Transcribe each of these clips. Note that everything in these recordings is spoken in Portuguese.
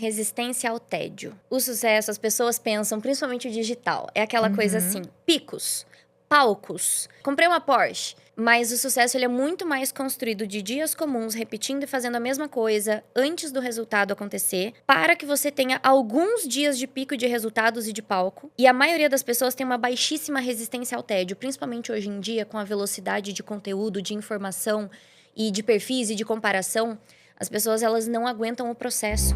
resistência ao tédio. O sucesso, as pessoas pensam, principalmente o digital, é aquela coisa assim, picos, palcos. Comprei uma Porsche, mas o sucesso ele é muito mais construído de dias comuns, repetindo e fazendo a mesma coisa antes do resultado acontecer, para que você tenha alguns dias de pico de resultados e de palco. E a maioria das pessoas tem uma baixíssima resistência ao tédio, principalmente hoje em dia, com a velocidade de conteúdo, de informação e de perfis e de comparação. As pessoas, elas não aguentam o processo.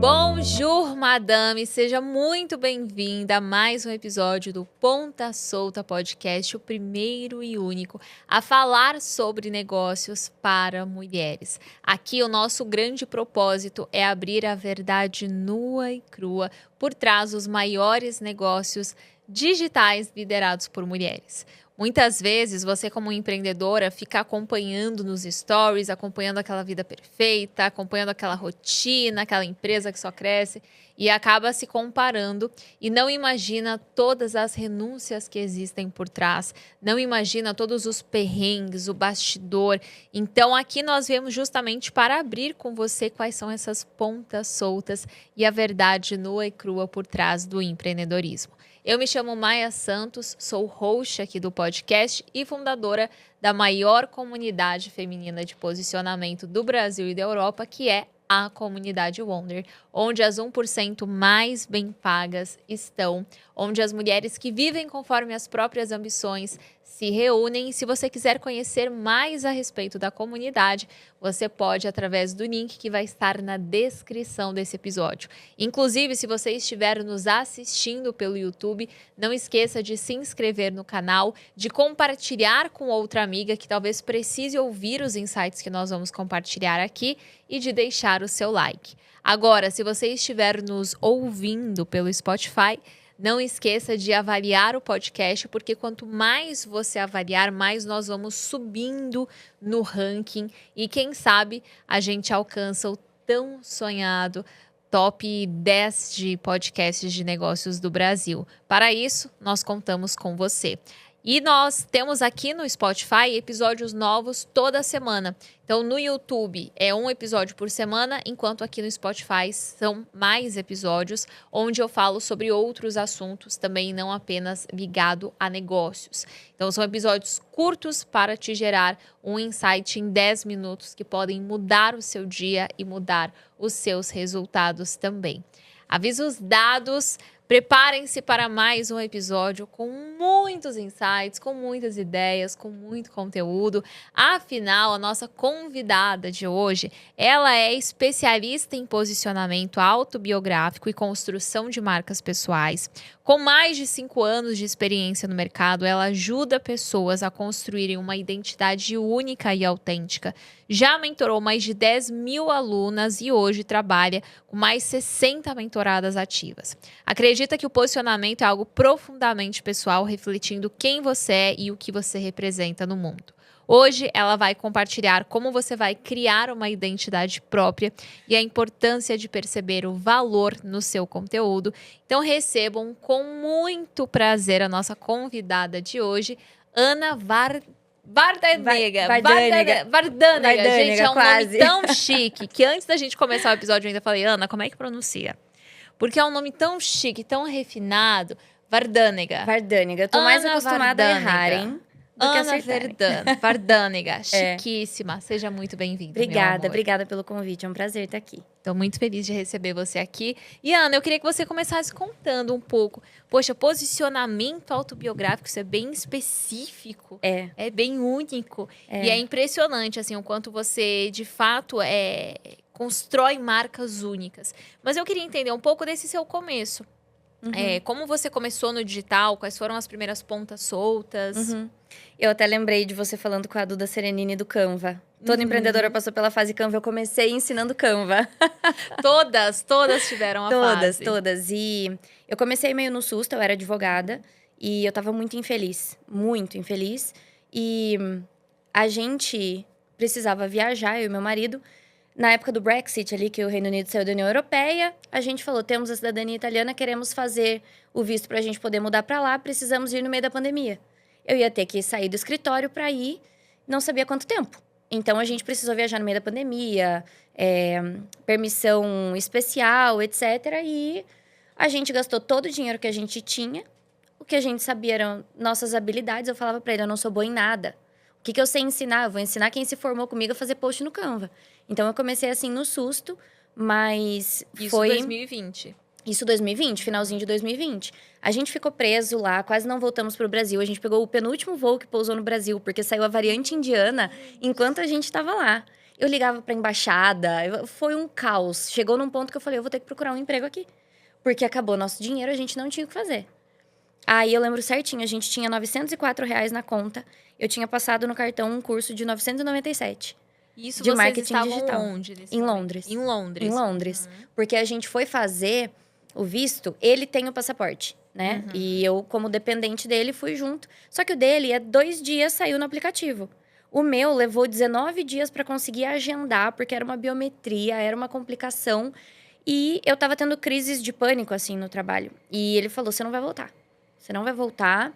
Bonjour, madame! Seja muito bem-vinda a mais um episódio do Ponta Solta Podcast, o primeiro e único a falar sobre negócios para mulheres. Aqui o nosso grande propósito é abrir a verdade nua e crua por trás dos maiores negócios digitais liderados por mulheres. Muitas vezes você, como empreendedora, fica acompanhando nos stories, acompanhando aquela vida perfeita, acompanhando aquela rotina, aquela empresa que só cresce e acaba se comparando e não imagina todas as renúncias que existem por trás, não imagina todos os perrengues, o bastidor. Então aqui nós viemos justamente para abrir com você quais são essas pontas soltas e a verdade nua e crua por trás do empreendedorismo. Eu me chamo Maia Santos, sou host aqui do podcast e fundadora da maior comunidade feminina de posicionamento do Brasil e da Europa, que é a Comunidade Wonder, onde as 1% mais bem pagas estão, onde as mulheres que vivem conforme as próprias ambições se reúnem. E se você quiser conhecer mais a respeito da comunidade, você pode através do link que vai estar na descrição desse episódio. Inclusive, se você estiver nos assistindo pelo YouTube, não esqueça de se inscrever no canal, de compartilhar com outra amiga que talvez precise ouvir os insights que nós vamos compartilhar aqui e de deixar o seu like. Agora, se você estiver nos ouvindo pelo Spotify, não esqueça de avaliar o podcast, porque quanto mais você avaliar, mais nós vamos subindo no ranking e quem sabe a gente alcança o tão sonhado top 10 de podcasts de negócios do Brasil. Para isso, nós contamos com você. E nós temos aqui no Spotify episódios novos toda semana. Então, no YouTube é um episódio por semana, enquanto aqui no Spotify são mais episódios, onde eu falo sobre outros assuntos, também não apenas ligado a negócios. Então, são episódios curtos para te gerar um insight em 10 minutos que podem mudar o seu dia e mudar os seus resultados também. Avisos dados. Preparem-se para mais um episódio com muitos insights, com muitas ideias, com muito conteúdo. Afinal, a nossa convidada de hoje, ela é especialista em posicionamento autobiográfico e construção de marcas pessoais. Com mais de 5 anos de experiência no mercado, ela ajuda pessoas a construírem uma identidade única e autêntica. Já mentorou mais de 10 mil alunas e hoje trabalha com mais 60 mentoradas ativas. Acredita que o posicionamento é algo profundamente pessoal, refletindo quem você é e o que você representa no mundo. Hoje ela vai compartilhar como você vai criar uma identidade própria e a importância de perceber o valor no seu conteúdo. Então recebam com muito prazer a nossa convidada de hoje, Ana Vardaniga. Gente, é um nome tão chique que antes da gente começar o episódio eu ainda falei, Ana, como é que pronuncia? Porque é um nome tão chique, tão refinado. Vardaniga. Eu tô mais acostumada a errar, hein? Ana Vardaniga, chiquíssima. Seja muito bem-vinda, Obrigada pelo convite. É um prazer estar aqui. Estou muito feliz de receber você aqui. E, Ana, eu queria que você começasse contando um pouco. Poxa, posicionamento autobiográfico, isso é bem específico. É bem único. E é impressionante, assim, o quanto você, de fato, constrói marcas únicas. Mas eu queria entender um pouco desse seu começo. Como você começou no digital? Quais foram as primeiras pontas soltas? Eu até lembrei de você falando com a Duda Serenini do Canva. Toda empreendedora passou pela fase Canva. Eu comecei ensinando Canva. Todas tiveram a fase. Todas. E eu comecei meio no susto, eu era advogada. E eu tava muito infeliz. E a gente precisava viajar, eu e meu marido. Na época do Brexit ali, que o Reino Unido saiu da União Europeia, a gente falou, temos a cidadania italiana, queremos fazer o visto pra gente poder mudar pra lá, precisamos ir no meio da pandemia. Eu ia ter que sair do escritório pra ir, não sabia quanto tempo. Então, a gente precisou viajar no meio da pandemia, permissão especial, etc. E a gente gastou todo o dinheiro que a gente tinha. O que a gente sabia eram nossas habilidades. Eu falava pra ele, eu não sou boa em nada. O que eu sei ensinar? Eu vou ensinar quem se formou comigo a fazer post no Canva. Então, eu comecei assim, no susto, mas foi... Isso 2020. Isso 2020, finalzinho de 2020. A gente ficou preso lá, quase não voltamos pro Brasil. A gente pegou o penúltimo voo que pousou no Brasil, porque saiu a variante indiana enquanto a gente estava lá. Eu ligava pra embaixada, foi um caos. Chegou num ponto que eu falei, eu vou ter que procurar um emprego aqui. Porque acabou nosso dinheiro, a gente não tinha o que fazer. Aí eu lembro certinho, a gente tinha R$ 904 na conta. Eu tinha passado no cartão um curso de 997. Isso de vocês marketing estavam digital. onde? Em Londres. Em Londres. Em Londres. Porque a gente foi fazer o visto, ele tem o passaporte, né? E eu, como dependente dele, fui junto. Só que o dele, 2 dias, saiu no aplicativo. O meu levou 19 dias para conseguir agendar, porque era uma biometria, era uma complicação. E eu tava tendo crises de pânico, assim, no trabalho. E ele falou, você não vai voltar. Você não vai voltar,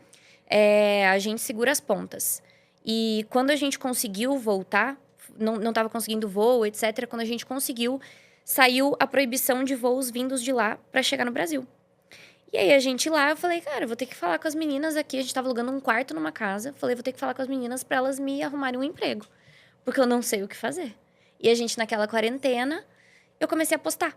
a gente segura as pontas. E quando a gente conseguiu voltar, não tava conseguindo voo, etc. Quando a gente conseguiu, saiu a proibição de voos vindos de lá para chegar no Brasil. E aí, a gente lá, eu falei, cara, eu vou ter que falar com as meninas aqui. A gente tava alugando um quarto numa casa. Falei, vou ter que falar com as meninas para elas me arrumarem um emprego. Porque eu não sei o que fazer. E a gente, naquela quarentena, eu comecei a postar.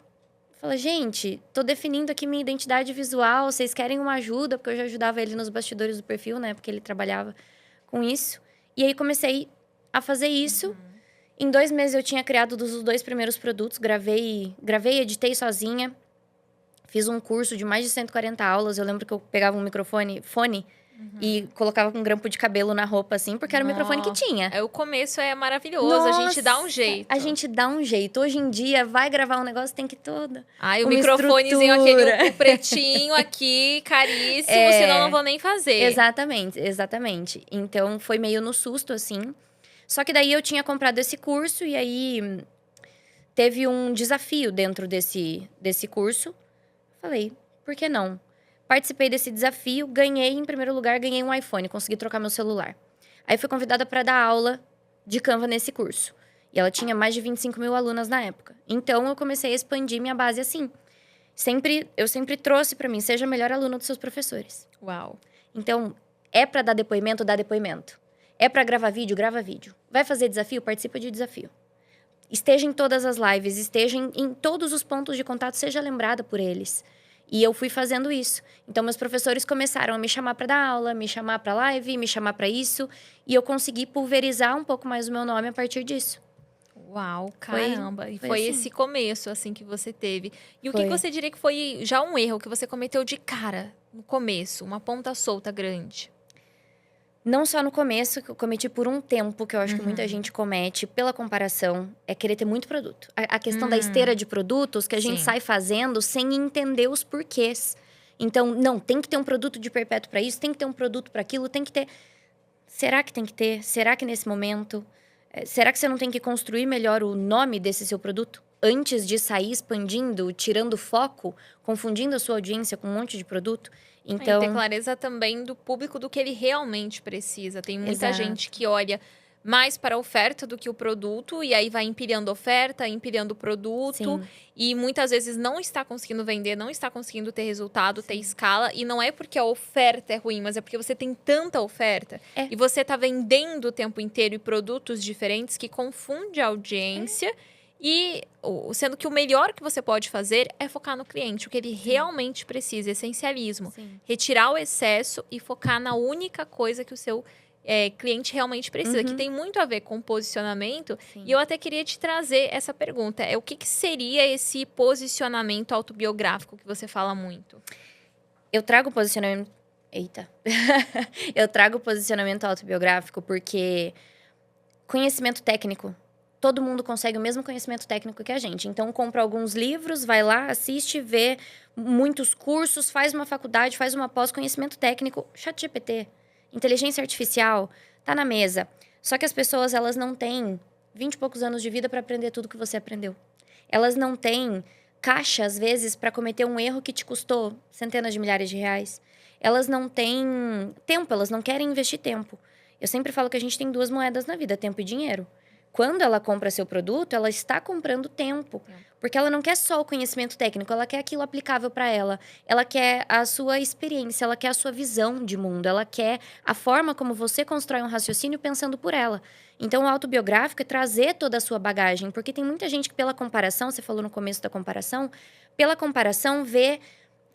Falei, gente, tô definindo aqui minha identidade visual. Vocês querem uma ajuda? Porque eu já ajudava ele nos bastidores do perfil, né? Porque ele trabalhava com isso. E aí, comecei a fazer isso. Em 2 meses, eu tinha criado os 2 primeiros produtos. Gravei, editei sozinha. Fiz um curso de mais de 140 aulas. Eu lembro que eu pegava um fone, e colocava um grampo de cabelo na roupa, assim, porque era o microfone que tinha. O começo é maravilhoso, Nossa, a gente dá um jeito. A gente dá um jeito. Hoje em dia, vai gravar um negócio, tem que toda. Ai, o microfonezinho, aquele pretinho aqui, caríssimo, senão não vou nem fazer. Exatamente. Então, foi meio no susto, assim. Só que daí, eu tinha comprado esse curso, e aí... Teve um desafio dentro desse curso. Falei, por que não? Participei desse desafio, ganhei, em primeiro lugar, ganhei um iPhone, consegui trocar meu celular. Aí fui convidada para dar aula de Canva nesse curso. E ela tinha mais de 25 mil alunas na época. Então, eu comecei a expandir minha base assim. Eu sempre trouxe para mim, seja a melhor aluna dos seus professores. Uau. Então, é para dar depoimento, dá depoimento. É para gravar vídeo, grava vídeo. Vai fazer desafio, participa de desafio. Esteja em todas as lives, esteja em todos os pontos de contato, seja lembrada por eles. E eu fui fazendo isso. Então, meus professores começaram a me chamar para dar aula, me chamar para live, me chamar para isso. E eu consegui pulverizar um pouco mais o meu nome a partir disso. Uau, caramba. E foi assim. esse começo, assim, que você teve. E o Foi. que você diria que foi já um erro que você cometeu de cara, no começo? Uma ponta solta grande? Não só no começo, que eu cometi por um tempo, que eu acho que muita gente comete, pela comparação, é querer ter muito produto. A questão da esteira de produtos que a gente Sim. sai fazendo sem entender os porquês. Então, não, tem que ter um produto de perpétuo para isso, tem que ter um produto para aquilo, tem que ter... Será que tem que ter? Será que nesse momento? Será que você não tem que construir melhor o nome desse seu produto? Antes de sair expandindo, tirando foco, confundindo a sua audiência com um monte de produto? Então, E ter clareza também do público do que ele realmente precisa. Tem muita Exato. gente que olha mais para a oferta do que o produto, e aí vai empilhando oferta, empilhando produto, sim, e muitas vezes não está conseguindo vender, não está conseguindo ter resultado, ter escala, e não é porque a oferta é ruim, mas é porque você tem tanta oferta, e você está vendendo o tempo inteiro e produtos diferentes que confunde a audiência. E sendo que o melhor que você pode fazer é focar no cliente, o que ele realmente precisa, essencialismo. sim. Retirar o excesso e focar na única coisa que o seu cliente realmente precisa, que tem muito a ver com posicionamento. Sim. E eu até queria te trazer essa pergunta. O que seria esse posicionamento autobiográfico que você fala muito? Eu trago posicionamento... Eita. Eu trago posicionamento autobiográfico porque conhecimento técnico... Todo mundo consegue o mesmo conhecimento técnico que a gente. Então, compra alguns livros, vai lá, assiste, vê muitos cursos, faz uma faculdade, faz uma pós, conhecimento técnico, ChatGPT, inteligência artificial, tá na mesa. Só que as pessoas, elas não têm 20 e poucos anos de vida para aprender tudo que você aprendeu. Elas não têm caixa, às vezes, para cometer um erro que te custou centenas de milhares de reais. Elas não têm tempo, elas não querem investir tempo. Eu sempre falo que a gente tem 2 moedas na vida, tempo e dinheiro. Quando ela compra seu produto, ela está comprando tempo. Porque ela não quer só o conhecimento técnico, ela quer aquilo aplicável para ela. Ela quer a sua experiência, ela quer a sua visão de mundo, ela quer a forma como você constrói um raciocínio pensando por ela. Então, o autobiográfico é trazer toda a sua bagagem. Porque tem muita gente que, pela comparação, você falou no começo da comparação, pela comparação vê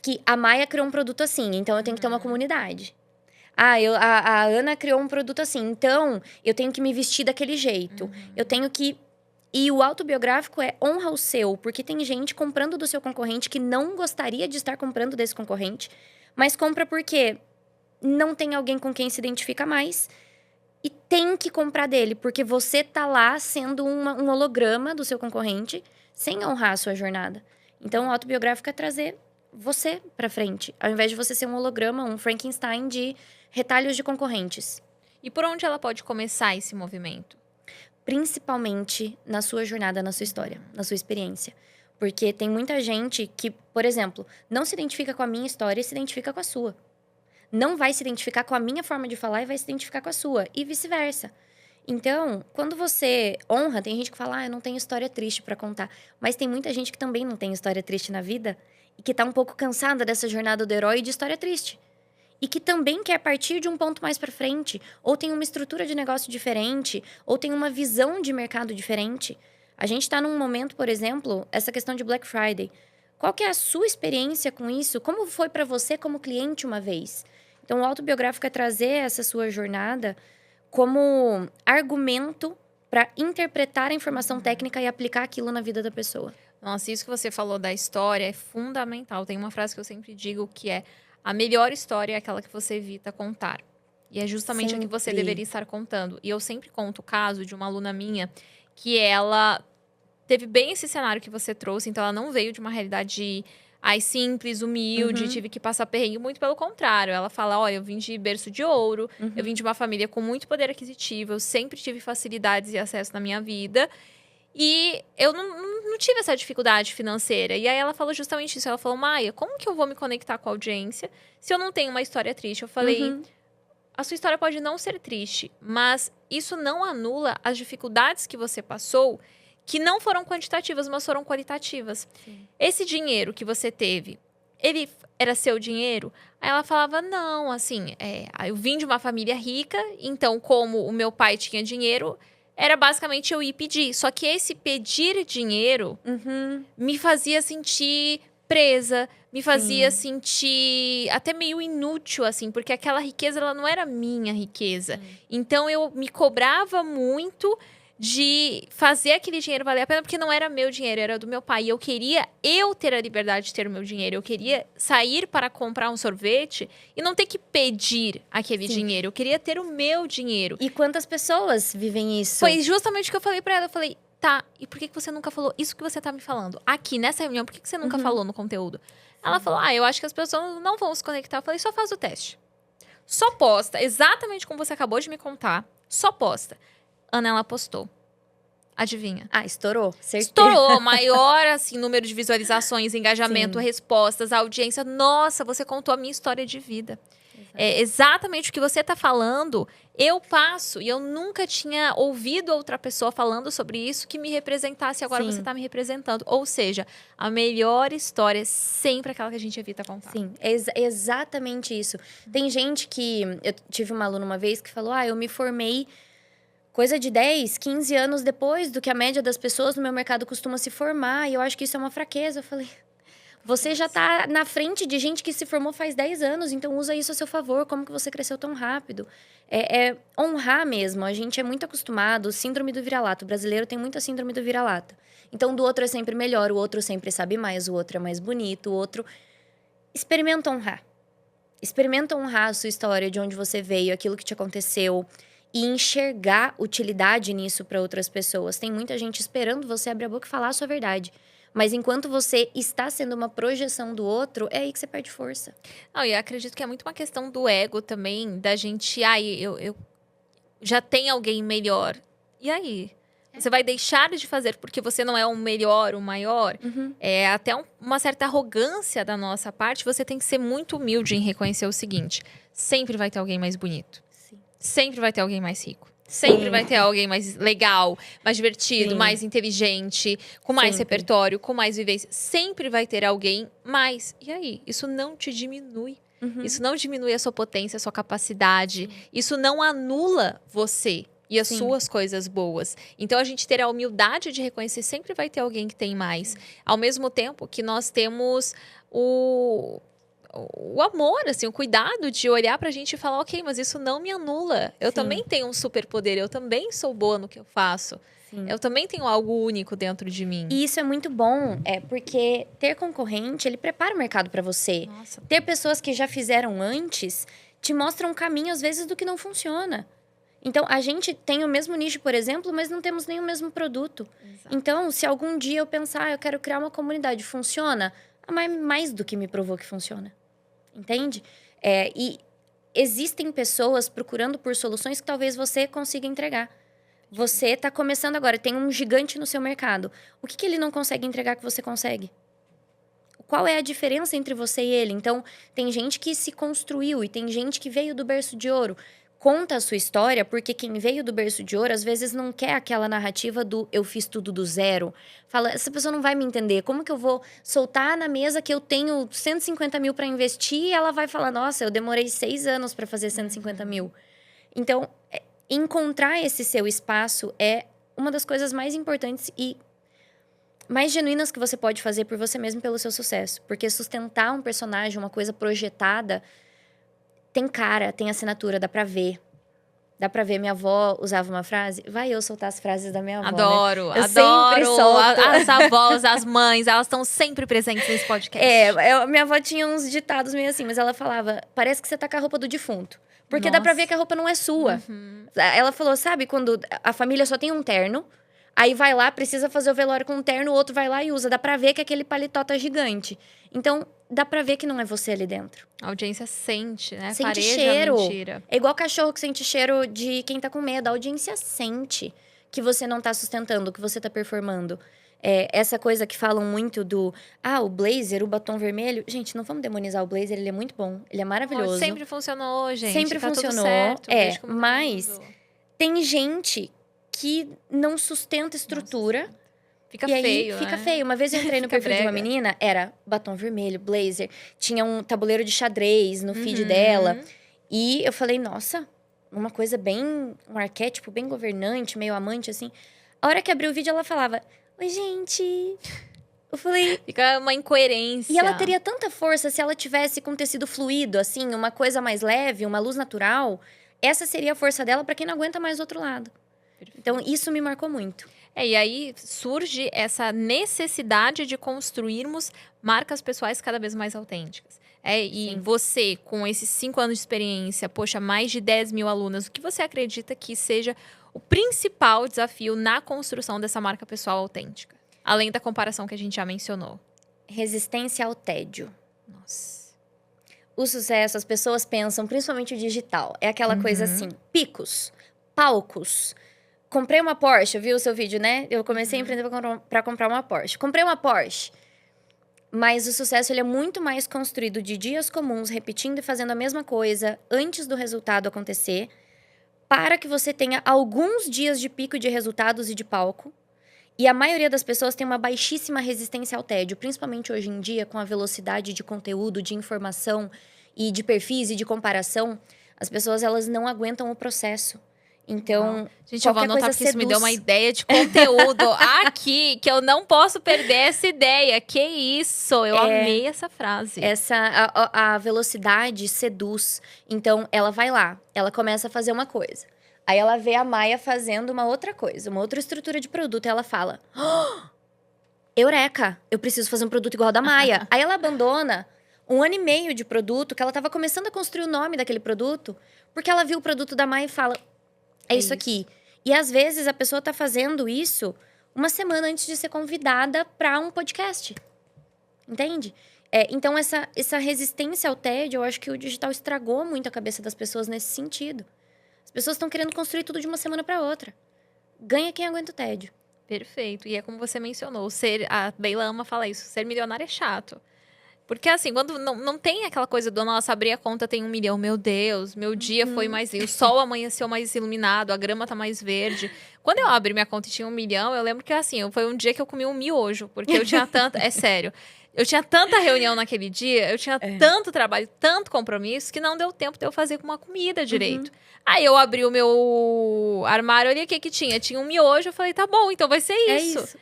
que a Maia criou um produto assim, então eu tenho que ter uma comunidade. A Ana criou um produto assim, então eu tenho que me vestir daquele jeito. Eu tenho que... E o autobiográfico é honra o seu, porque tem gente comprando do seu concorrente que não gostaria de estar comprando desse concorrente, mas compra porque não tem alguém com quem se identifica mais e tem que comprar dele, porque você tá lá sendo um holograma do seu concorrente sem honrar a sua jornada. Então, o autobiográfico é trazer você pra frente, ao invés de você ser um holograma, um Frankenstein de retalhos de concorrentes. E por onde ela pode começar esse movimento? Principalmente na sua jornada, na sua história, na sua experiência. Porque tem muita gente que, por exemplo, não se identifica com a minha história e se identifica com a sua. Não vai se identificar com a minha forma de falar e vai se identificar com a sua. E vice-versa. Então, quando você honra, tem gente que fala, eu não tenho história triste pra contar. Mas tem muita gente que também não tem história triste na vida e que tá um pouco cansada dessa jornada do herói e de história triste. E que também quer partir de um ponto mais pra frente, ou tem uma estrutura de negócio diferente, ou tem uma visão de mercado diferente. A gente tá num momento, por exemplo, essa questão de Black Friday. Qual que é a sua experiência com isso? Como foi pra você como cliente uma vez? Então, o autobiográfico é trazer essa sua jornada como argumento para interpretar a informação técnica e aplicar aquilo na vida da pessoa. Nossa, isso que você falou da história é fundamental. Tem uma frase que eu sempre digo que é: a melhor história é aquela que você evita contar. E é justamente a que você deveria estar contando. E eu sempre conto o caso de uma aluna minha que ela teve bem esse cenário que você trouxe. Então, ela não veio de uma realidade simples, humilde, tive que passar perrengue. Muito pelo contrário. Ela fala, olha, eu vim de berço de ouro. Eu vim de uma família com muito poder aquisitivo. Eu sempre tive facilidades e acesso na minha vida. E eu não tive essa dificuldade financeira. E aí ela falou justamente isso. Ela falou, Maia, como que eu vou me conectar com a audiência se eu não tenho uma história triste? Eu falei, a sua história pode não ser triste, mas isso não anula as dificuldades que você passou, que não foram quantitativas, mas foram qualitativas. Sim. Esse dinheiro que você teve, ele era seu dinheiro? Aí ela falava, não, assim, eu vim de uma família rica, então como o meu pai tinha dinheiro, era basicamente eu ir pedir. Só que esse pedir dinheiro me fazia sentir presa, me fazia sentir até meio inútil, assim, porque aquela riqueza, ela não era minha riqueza. Então, eu me cobrava muito de fazer aquele dinheiro valer a pena, porque não era meu dinheiro, era do meu pai. E eu queria ter a liberdade de ter o meu dinheiro. Eu queria sair para comprar um sorvete e não ter que pedir aquele dinheiro. Eu queria ter o meu dinheiro. E quantas pessoas vivem isso? Foi justamente o que eu falei para ela. Eu falei, tá, e por que você nunca falou isso que você tá me falando? Aqui, nessa reunião, por que você nunca falou no conteúdo? Ela falou, eu acho que as pessoas não vão se conectar. Eu falei, só faz o teste. Só posta, exatamente como você acabou de me contar. Só posta. Ana, ela postou. Adivinha? Estourou, certeza. Estourou. Maior, assim, número de visualizações, engajamento, respostas, audiência. Nossa, você contou a minha história de vida. É exatamente o que você tá falando. Eu passo e eu nunca tinha ouvido outra pessoa falando sobre isso que me representasse. Agora você tá me representando. Ou seja, a melhor história é sempre aquela que a gente evita contar. Sim, é exatamente isso. Tem gente que... Eu tive uma aluna uma vez que falou, eu me formei coisa de 10, 15 anos depois do que a média das pessoas no meu mercado costuma se formar. E eu acho que isso é uma fraqueza. Eu falei... Você já tá na frente de gente que se formou faz 10 anos, então usa isso a seu favor. Como que você cresceu tão rápido? É honrar mesmo. A gente é muito acostumado, síndrome do vira-lata. O brasileiro tem muita síndrome do vira-lata. Então, do outro é sempre melhor, o outro sempre sabe mais, o outro é mais bonito, o outro... Experimenta honrar. Experimenta honrar a sua história, de onde você veio, aquilo que te aconteceu. E enxergar utilidade nisso para outras pessoas. Tem muita gente esperando você abrir a boca e falar a sua verdade. Mas enquanto você está sendo uma projeção do outro, é aí que você perde força. Não, e eu acredito que é muito uma questão do ego também, da gente, eu já tenho alguém melhor. E aí? Você vai deixar de fazer porque você não é o melhor, o maior? É até uma certa arrogância da nossa parte. Você tem que ser muito humilde em reconhecer o seguinte: sempre vai ter alguém mais bonito. sempre vai ter alguém mais rico. Sempre Sim. vai ter alguém mais legal, mais divertido, Sim. mais inteligente, com mais Sempre. repertório, com mais vivência. Sempre vai ter alguém mais. E aí? Isso não te diminui. Isso não diminui a sua potência, a sua capacidade. Isso não anula você e as Sim. suas coisas boas. Então, a gente ter a humildade de reconhecer sempre vai ter alguém que tem mais. Ao mesmo tempo que nós temos o amor, assim, o cuidado de olhar pra gente e falar, ok, mas isso não me anula. Eu Sim. também tenho um superpoder, eu também sou boa no que eu faço. Sim. Eu também tenho algo único dentro de mim. E isso é muito bom, porque ter concorrente, ele prepara o mercado para você. Nossa. Ter pessoas que já fizeram antes te mostram um caminho, às vezes, do que não funciona. Então, a gente tem o mesmo nicho, por exemplo, mas não temos nem o mesmo produto. Exato. Então, se algum dia eu pensar, eu quero criar uma comunidade, funciona? Mais do que me provou que funciona. Entende? E existem pessoas procurando por soluções que talvez você consiga entregar. Você está começando agora, tem um gigante no seu mercado. O que ele não consegue entregar que você consegue? Qual é a diferença entre você e ele? Então, tem gente que se construiu e tem gente que veio do berço de ouro. Conta a sua história, porque quem veio do berço de ouro, às vezes não quer aquela narrativa do eu fiz tudo do zero. Fala, essa pessoa não vai me entender. Como que eu vou soltar na mesa que eu tenho 150 mil para investir e ela vai falar, nossa, eu demorei 6 anos para fazer 150 mil. Então, encontrar esse seu espaço é uma das coisas mais importantes e mais genuínas que você pode fazer por você mesmo pelo seu sucesso. Porque sustentar um personagem, uma coisa projetada, tem cara, tem assinatura, dá pra ver. Dá pra ver, minha avó usava uma frase. Vai eu soltar as frases da minha avó, Adoro, né? Eu adoro. sempre solto. As avós, as mães, elas estão sempre presentes nesse podcast. Minha avó tinha uns ditados meio assim, mas ela falava, parece que você tá com a roupa do defunto. Porque dá pra Nossa. ver que a roupa não é sua. Ela falou, sabe, quando a família só tem um terno, aí vai lá, precisa fazer o velório com um terno, o outro vai lá e usa. Dá pra ver que aquele paletó tá gigante. Então, dá pra ver que não é você ali dentro. A audiência sente, né? Sente Fareja cheiro. a mentira. É igual cachorro que sente cheiro de quem tá com medo. A audiência sente que você não tá sustentando, que você tá performando. Essa coisa que falam muito do... o blazer, o batom vermelho. Gente, não vamos demonizar o blazer, ele é muito bom. Ele é maravilhoso. Sempre funcionou, gente. Sempre tá funcionou. Tudo certo, beijo com Mas mundo. tem gente que não sustenta estrutura. Nossa, fica e aí feio, fica né? feio. Uma vez eu entrei no Fica perfil de uma brega. menina, era batom vermelho, blazer. Tinha um tabuleiro de xadrez no feed dela. E eu falei, nossa, uma coisa bem... Um arquétipo bem governante, meio amante, assim. A hora que abriu o vídeo, ela falava... Oi, gente. Eu falei... Fica uma incoerência. E ela teria tanta força se ela tivesse com tecido fluido, assim, uma coisa mais leve, uma luz natural. Essa seria a força dela pra quem não aguenta mais do outro lado. Perfeito. Então, isso me marcou muito. E aí surge essa necessidade de construirmos marcas pessoais cada vez mais autênticas. E Sim. você, com esses 5 anos de experiência, poxa, mais de 10 mil alunas, o que você acredita que seja o principal desafio na construção dessa marca pessoal autêntica? Além da comparação que a gente já mencionou. Resistência ao tédio. Nossa. O sucesso, as pessoas pensam, principalmente o digital, é aquela coisa assim, picos, palcos. Comprei uma Porsche, viu o seu vídeo, né? Eu comecei a empreender pra comprar uma Porsche. Comprei uma Porsche. Mas o sucesso ele é muito mais construído de dias comuns, repetindo e fazendo a mesma coisa antes do resultado acontecer, para que você tenha alguns dias de pico de resultados e de palco. E a maioria das pessoas tem uma baixíssima resistência ao tédio, principalmente hoje em dia, com a velocidade de conteúdo, de informação e de perfis e de comparação. As pessoas, elas não aguentam o processo. Então, gente, eu vou qualquer anotar coisa porque isso me deu seduz. uma ideia de conteúdo aqui, que eu não posso perder essa ideia. Que isso? Eu amei essa frase. A velocidade seduz. Então, ela vai lá, ela começa a fazer uma coisa. Aí ela vê a Maia fazendo uma outra coisa, uma outra estrutura de produto. E ela fala, eureka, eu preciso fazer um produto igual ao da Maia. Aí ela abandona 1 ano e meio de produto, que ela estava começando a construir o nome daquele produto, porque ela viu o produto da Maia e fala, é isso aqui. E às vezes a pessoa tá fazendo isso 1 semana antes de ser convidada para um podcast. Entende? Então, essa resistência ao tédio, eu acho que o digital estragou muito a cabeça das pessoas nesse sentido. As pessoas estão querendo construir tudo de uma semana para outra. Ganha quem aguenta o tédio. Perfeito. E é como você mencionou, a Leila ama falar isso, ser milionário é chato. Porque assim, quando não tem aquela coisa do, nossa, abrir a conta tem 1 milhão, meu Deus, meu dia foi mais... O sol amanheceu mais iluminado, a grama tá mais verde. Quando eu abri minha conta e tinha 1 milhão, eu lembro que assim, foi um dia que eu comi um miojo, porque eu tinha tanta... É sério. Eu tinha tanta reunião naquele dia, eu tinha tanto trabalho, tanto compromisso, que não deu tempo de eu fazer uma comida direito. Aí eu abri o meu armário, olhei o que tinha. Tinha um miojo, eu falei, tá bom, então vai ser isso. É isso.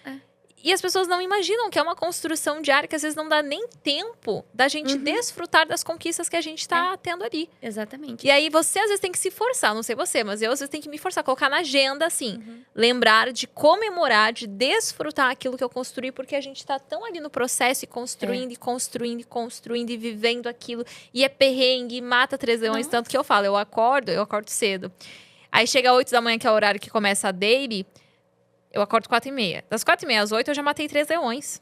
E as pessoas não imaginam que é uma construção diária, que às vezes não dá nem tempo da gente desfrutar das conquistas que a gente tá tendo ali. Exatamente. E aí você às vezes tem que se forçar, não sei você, mas eu às vezes tenho que me forçar, colocar na agenda, assim, lembrar de comemorar, de desfrutar aquilo que eu construí, porque a gente tá tão ali no processo e construindo, e construindo, e construindo, e vivendo aquilo, e é perrengue, e mata 3 leões, tanto que eu falo, eu acordo cedo. Aí chega 8 da manhã, que é o horário que começa a daily, eu acordo 4h30. Das 4h30 às 8 eu já matei 3 leões.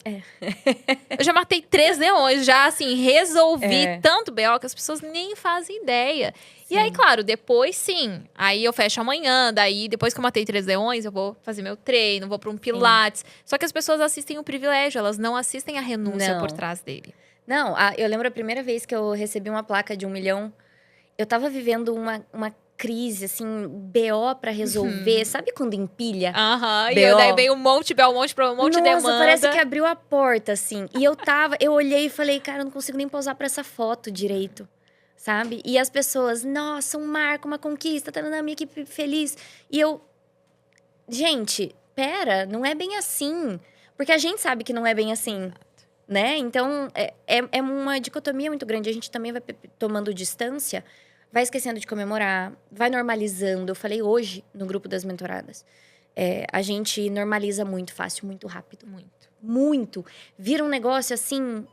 Eu já matei 3 leões, já assim, resolvi tanto B.O. que as pessoas nem fazem ideia. Sim. E aí, claro, depois sim. Aí eu fecho amanhã, daí depois que eu matei 3 leões, eu vou fazer meu treino, vou pra um pilates. Só que as pessoas assistem o privilégio, elas não assistem a renúncia por trás dele. Não, eu lembro a primeira vez que eu recebi uma placa de 1 milhão, eu tava vivendo uma crise, assim, BO pra resolver. Sabe quando empilha? E daí veio um monte de demanda. Nossa, parece que abriu a porta, assim. E eu olhei e falei, cara, eu não consigo nem posar pra essa foto direito, sabe? E as pessoas, nossa, um marco, uma conquista, tá na minha equipe feliz. E eu, gente, pera, não é bem assim. Porque a gente sabe que não é bem assim, né? Então, é uma dicotomia muito grande. A gente também vai tomando distância, vai esquecendo de comemorar, vai normalizando. Eu falei hoje no grupo das mentoradas. A gente normaliza muito fácil, muito rápido. Muito. Vira um negócio assim...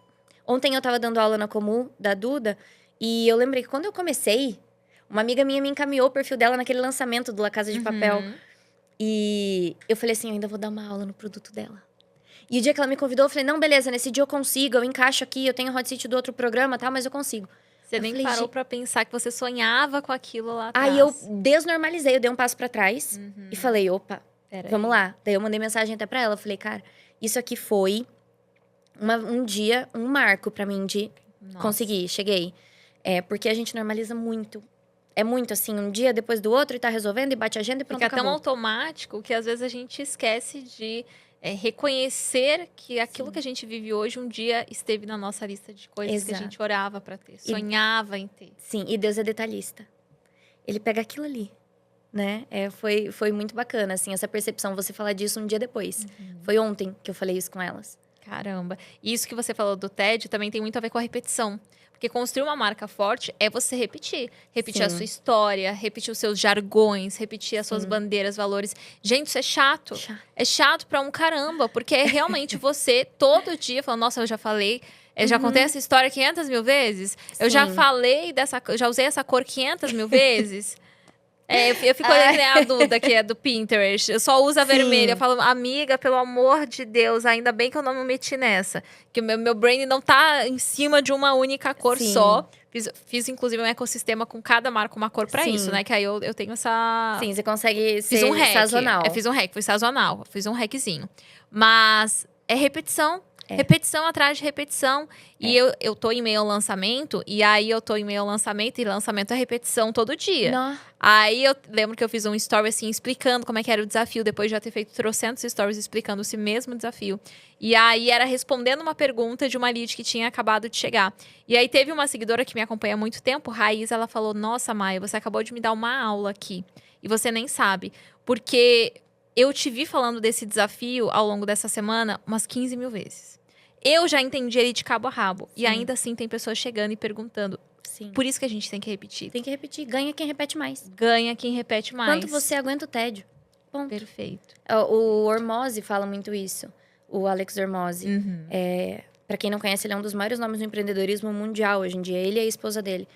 Ontem eu tava dando aula na Comu, da Duda, e eu lembrei que quando eu comecei, uma amiga minha me encaminhou o perfil dela naquele lançamento do La Casa de Papel. E eu falei assim, eu ainda vou dar uma aula no produto dela. E o dia que ela me convidou, eu falei, não, beleza, nesse dia eu consigo, eu encaixo aqui, eu tenho hot seat do outro programa, tá, mas eu consigo. Você nem parou pra pensar que você sonhava com aquilo lá atrás. Aí eu desnormalizei, eu dei um passo pra trás e falei, opa, vamos lá. Daí eu mandei mensagem até pra ela, eu falei, cara, isso aqui foi um dia, um marco pra mim de conseguir, cheguei. Porque a gente normaliza muito. É muito assim, um dia depois do outro e tá resolvendo e bate a agenda e pronto, acabou. Fica tão automático que às vezes a gente esquece de reconhecer que aquilo que a gente vive hoje um dia esteve na nossa lista de coisas que a gente orava pra ter, sonhava em ter. Sim, e Deus é detalhista. Ele pega aquilo ali, né? Foi muito bacana, assim, essa percepção, você falar disso um dia depois. Foi ontem que eu falei isso com elas. Caramba. E isso que você falou do TED também tem muito a ver com a repetição. Porque construir uma marca forte é você repetir. Repetir a sua história, repetir os seus jargões, repetir as suas bandeiras, valores. Gente, isso é chato. É chato pra um caramba, porque é realmente você todo dia falando, nossa, eu já falei, eu já contei essa história 500 mil vezes. Eu já falei já usei essa cor 500 mil vezes. Eu fico olhando que nem a Duda, que é do Pinterest. Eu só uso a vermelha. Eu falo, amiga, pelo amor de Deus, ainda bem que eu não me meti nessa. Que o meu brain não tá em cima de uma única cor só. Fiz, inclusive, um ecossistema com cada marca uma cor pra isso, né? Que aí eu tenho essa... Sim, você consegue ser sazonal. Fiz um hack, fui sazonal. Fiz um hackzinho. Mas é repetição. Repetição atrás de repetição. E eu tô em meio ao lançamento. E aí eu tô em meio ao lançamento. E lançamento é repetição todo dia. Não. Aí eu lembro que eu fiz um story assim, explicando como é que era o desafio. Depois de já ter feito trocentos stories explicando esse mesmo desafio. E aí era respondendo uma pergunta de uma lead que tinha acabado de chegar. E aí teve uma seguidora que me acompanha há muito tempo, Raiz, ela falou, nossa, Maia, você acabou de me dar uma aula aqui. E você nem sabe. Porque eu te vi falando desse desafio ao longo dessa semana umas 15 mil vezes. Eu já entendi ele de cabo a rabo. E ainda assim tem pessoas chegando e perguntando. Por isso que a gente tem que repetir. Tem que repetir. Ganha quem repete mais. Ganha quem repete mais. Quanto você aguenta o tédio. Ponto. Perfeito. O Hormozzi fala muito isso. O Alex Hormozzi. Pra quem não conhece, ele é um dos maiores nomes do empreendedorismo mundial hoje em dia. Ele e a esposa dele.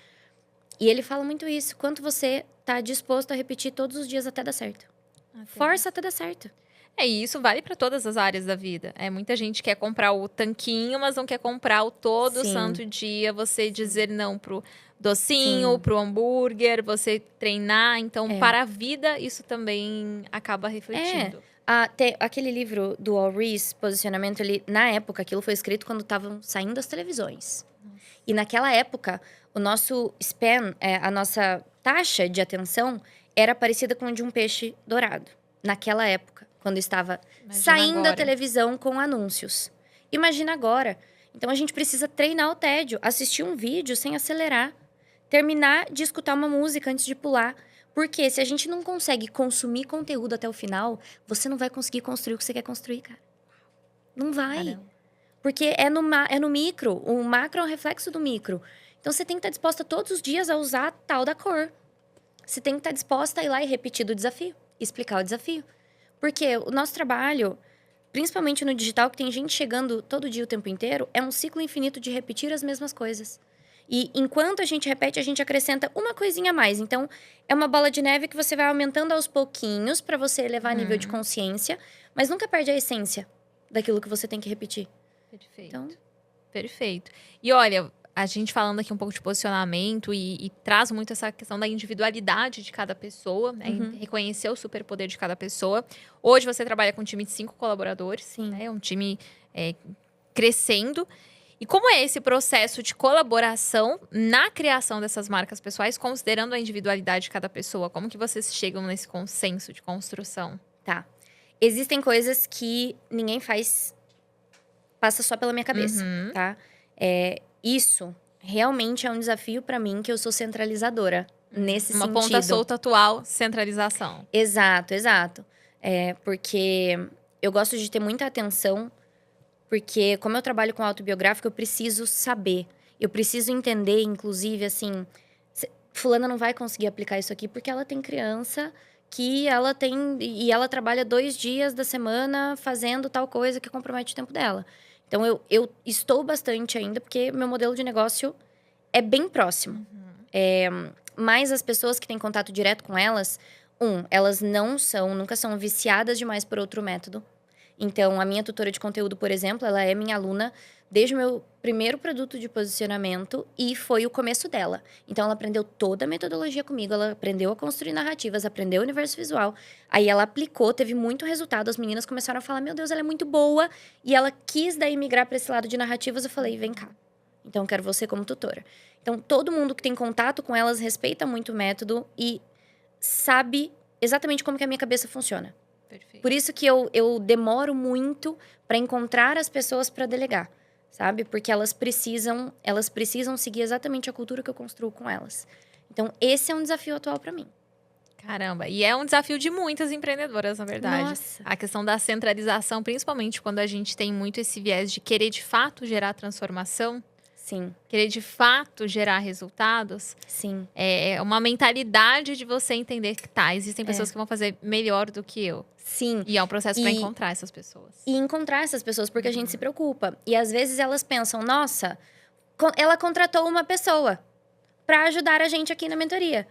E ele fala muito isso. Quanto você tá disposto a repetir todos os dias até dar certo. Força até dar certo. E isso vale para todas as áreas da vida. Muita gente quer comprar o tanquinho, mas não quer comprar o todo Sim. santo dia. Você dizer não pro docinho, Sim. pro hambúrguer, você treinar. Então, para a vida, isso também acaba refletindo. Aquele livro do Al Ries, Posicionamento, na época, aquilo foi escrito quando estavam saindo as televisões. E naquela época, o nosso span, a nossa taxa de atenção, era parecida com a de um peixe dourado. Naquela época, quando estava saindo a televisão com anúncios. Imagina agora. Então, a gente precisa treinar o tédio, assistir um vídeo sem acelerar, terminar de escutar uma música antes de pular. Porque se a gente não consegue consumir conteúdo até o final, você não vai conseguir construir o que você quer construir, cara. Não vai. Caramba. Porque é no micro. O macro é um reflexo do micro. Então, você tem que estar disposta todos os dias a usar a tal da cor. Você tem que estar disposta a ir lá e repetir o desafio. Explicar o desafio. Porque o nosso trabalho, principalmente no digital, que tem gente chegando todo dia o tempo inteiro, é um ciclo infinito de repetir as mesmas coisas. E enquanto a gente repete, a gente acrescenta uma coisinha a mais. Então, é uma bola de neve que você vai aumentando aos pouquinhos para você elevar nível de consciência, mas nunca perde a essência daquilo que você tem que repetir. Perfeito. Então... Perfeito. E olha, a gente falando aqui um pouco de posicionamento e traz muito essa questão da individualidade de cada pessoa, né? Reconhecer o superpoder de cada pessoa. Hoje você trabalha com um time de 5 colaboradores. Sim. Né? É um time crescendo. E como é esse processo de colaboração na criação dessas marcas pessoais, considerando a individualidade de cada pessoa? Como que vocês chegam nesse consenso de construção? Tá. Existem coisas que ninguém passa só pela minha cabeça, tá? Isso realmente é um desafio pra mim, que eu sou centralizadora nesse sentido. Uma ponta solta atual, centralização. Exato. Porque eu gosto de ter muita atenção. Porque, como eu trabalho com autobiográfico, eu preciso saber. Eu preciso entender, inclusive, assim... Fulana não vai conseguir aplicar isso aqui porque ela tem criança que ela tem... E ela trabalha 2 dias da semana fazendo tal coisa que compromete o tempo dela. Então, eu estou bastante ainda, porque meu modelo de negócio é bem próximo. Mas as pessoas que têm contato direto com elas... elas nunca são viciadas demais por outro método. Então, a minha tutora de conteúdo, por exemplo, ela é minha aluna desde o meu primeiro produto de posicionamento e foi o começo dela. Então, ela aprendeu toda a metodologia comigo, ela aprendeu a construir narrativas, aprendeu o universo visual. Aí, ela aplicou, teve muito resultado. As meninas começaram a falar, meu Deus, ela é muito boa. E ela quis daí migrar para esse lado de narrativas. Eu falei, vem cá. Então, eu quero você como tutora. Então, todo mundo que tem contato com elas respeita muito o método e sabe exatamente como que a minha cabeça funciona. Perfeito. Por isso que eu demoro muito para encontrar as pessoas para delegar, sabe? Porque elas precisam seguir exatamente a cultura que eu construo com elas. Então, esse é um desafio atual para mim. Caramba, e é um desafio de muitas empreendedoras, na verdade. Nossa. A questão da centralização, principalmente quando a gente tem muito esse viés de querer de fato gerar transformação. Sim. Querer de fato gerar resultados. Sim. É uma mentalidade de você entender que existem pessoas que vão fazer melhor do que eu. Sim. E é um processo para encontrar essas pessoas. E encontrar essas pessoas, porque a gente se preocupa. E às vezes elas pensam, nossa, ela contratou uma pessoa para ajudar a gente aqui na mentoria.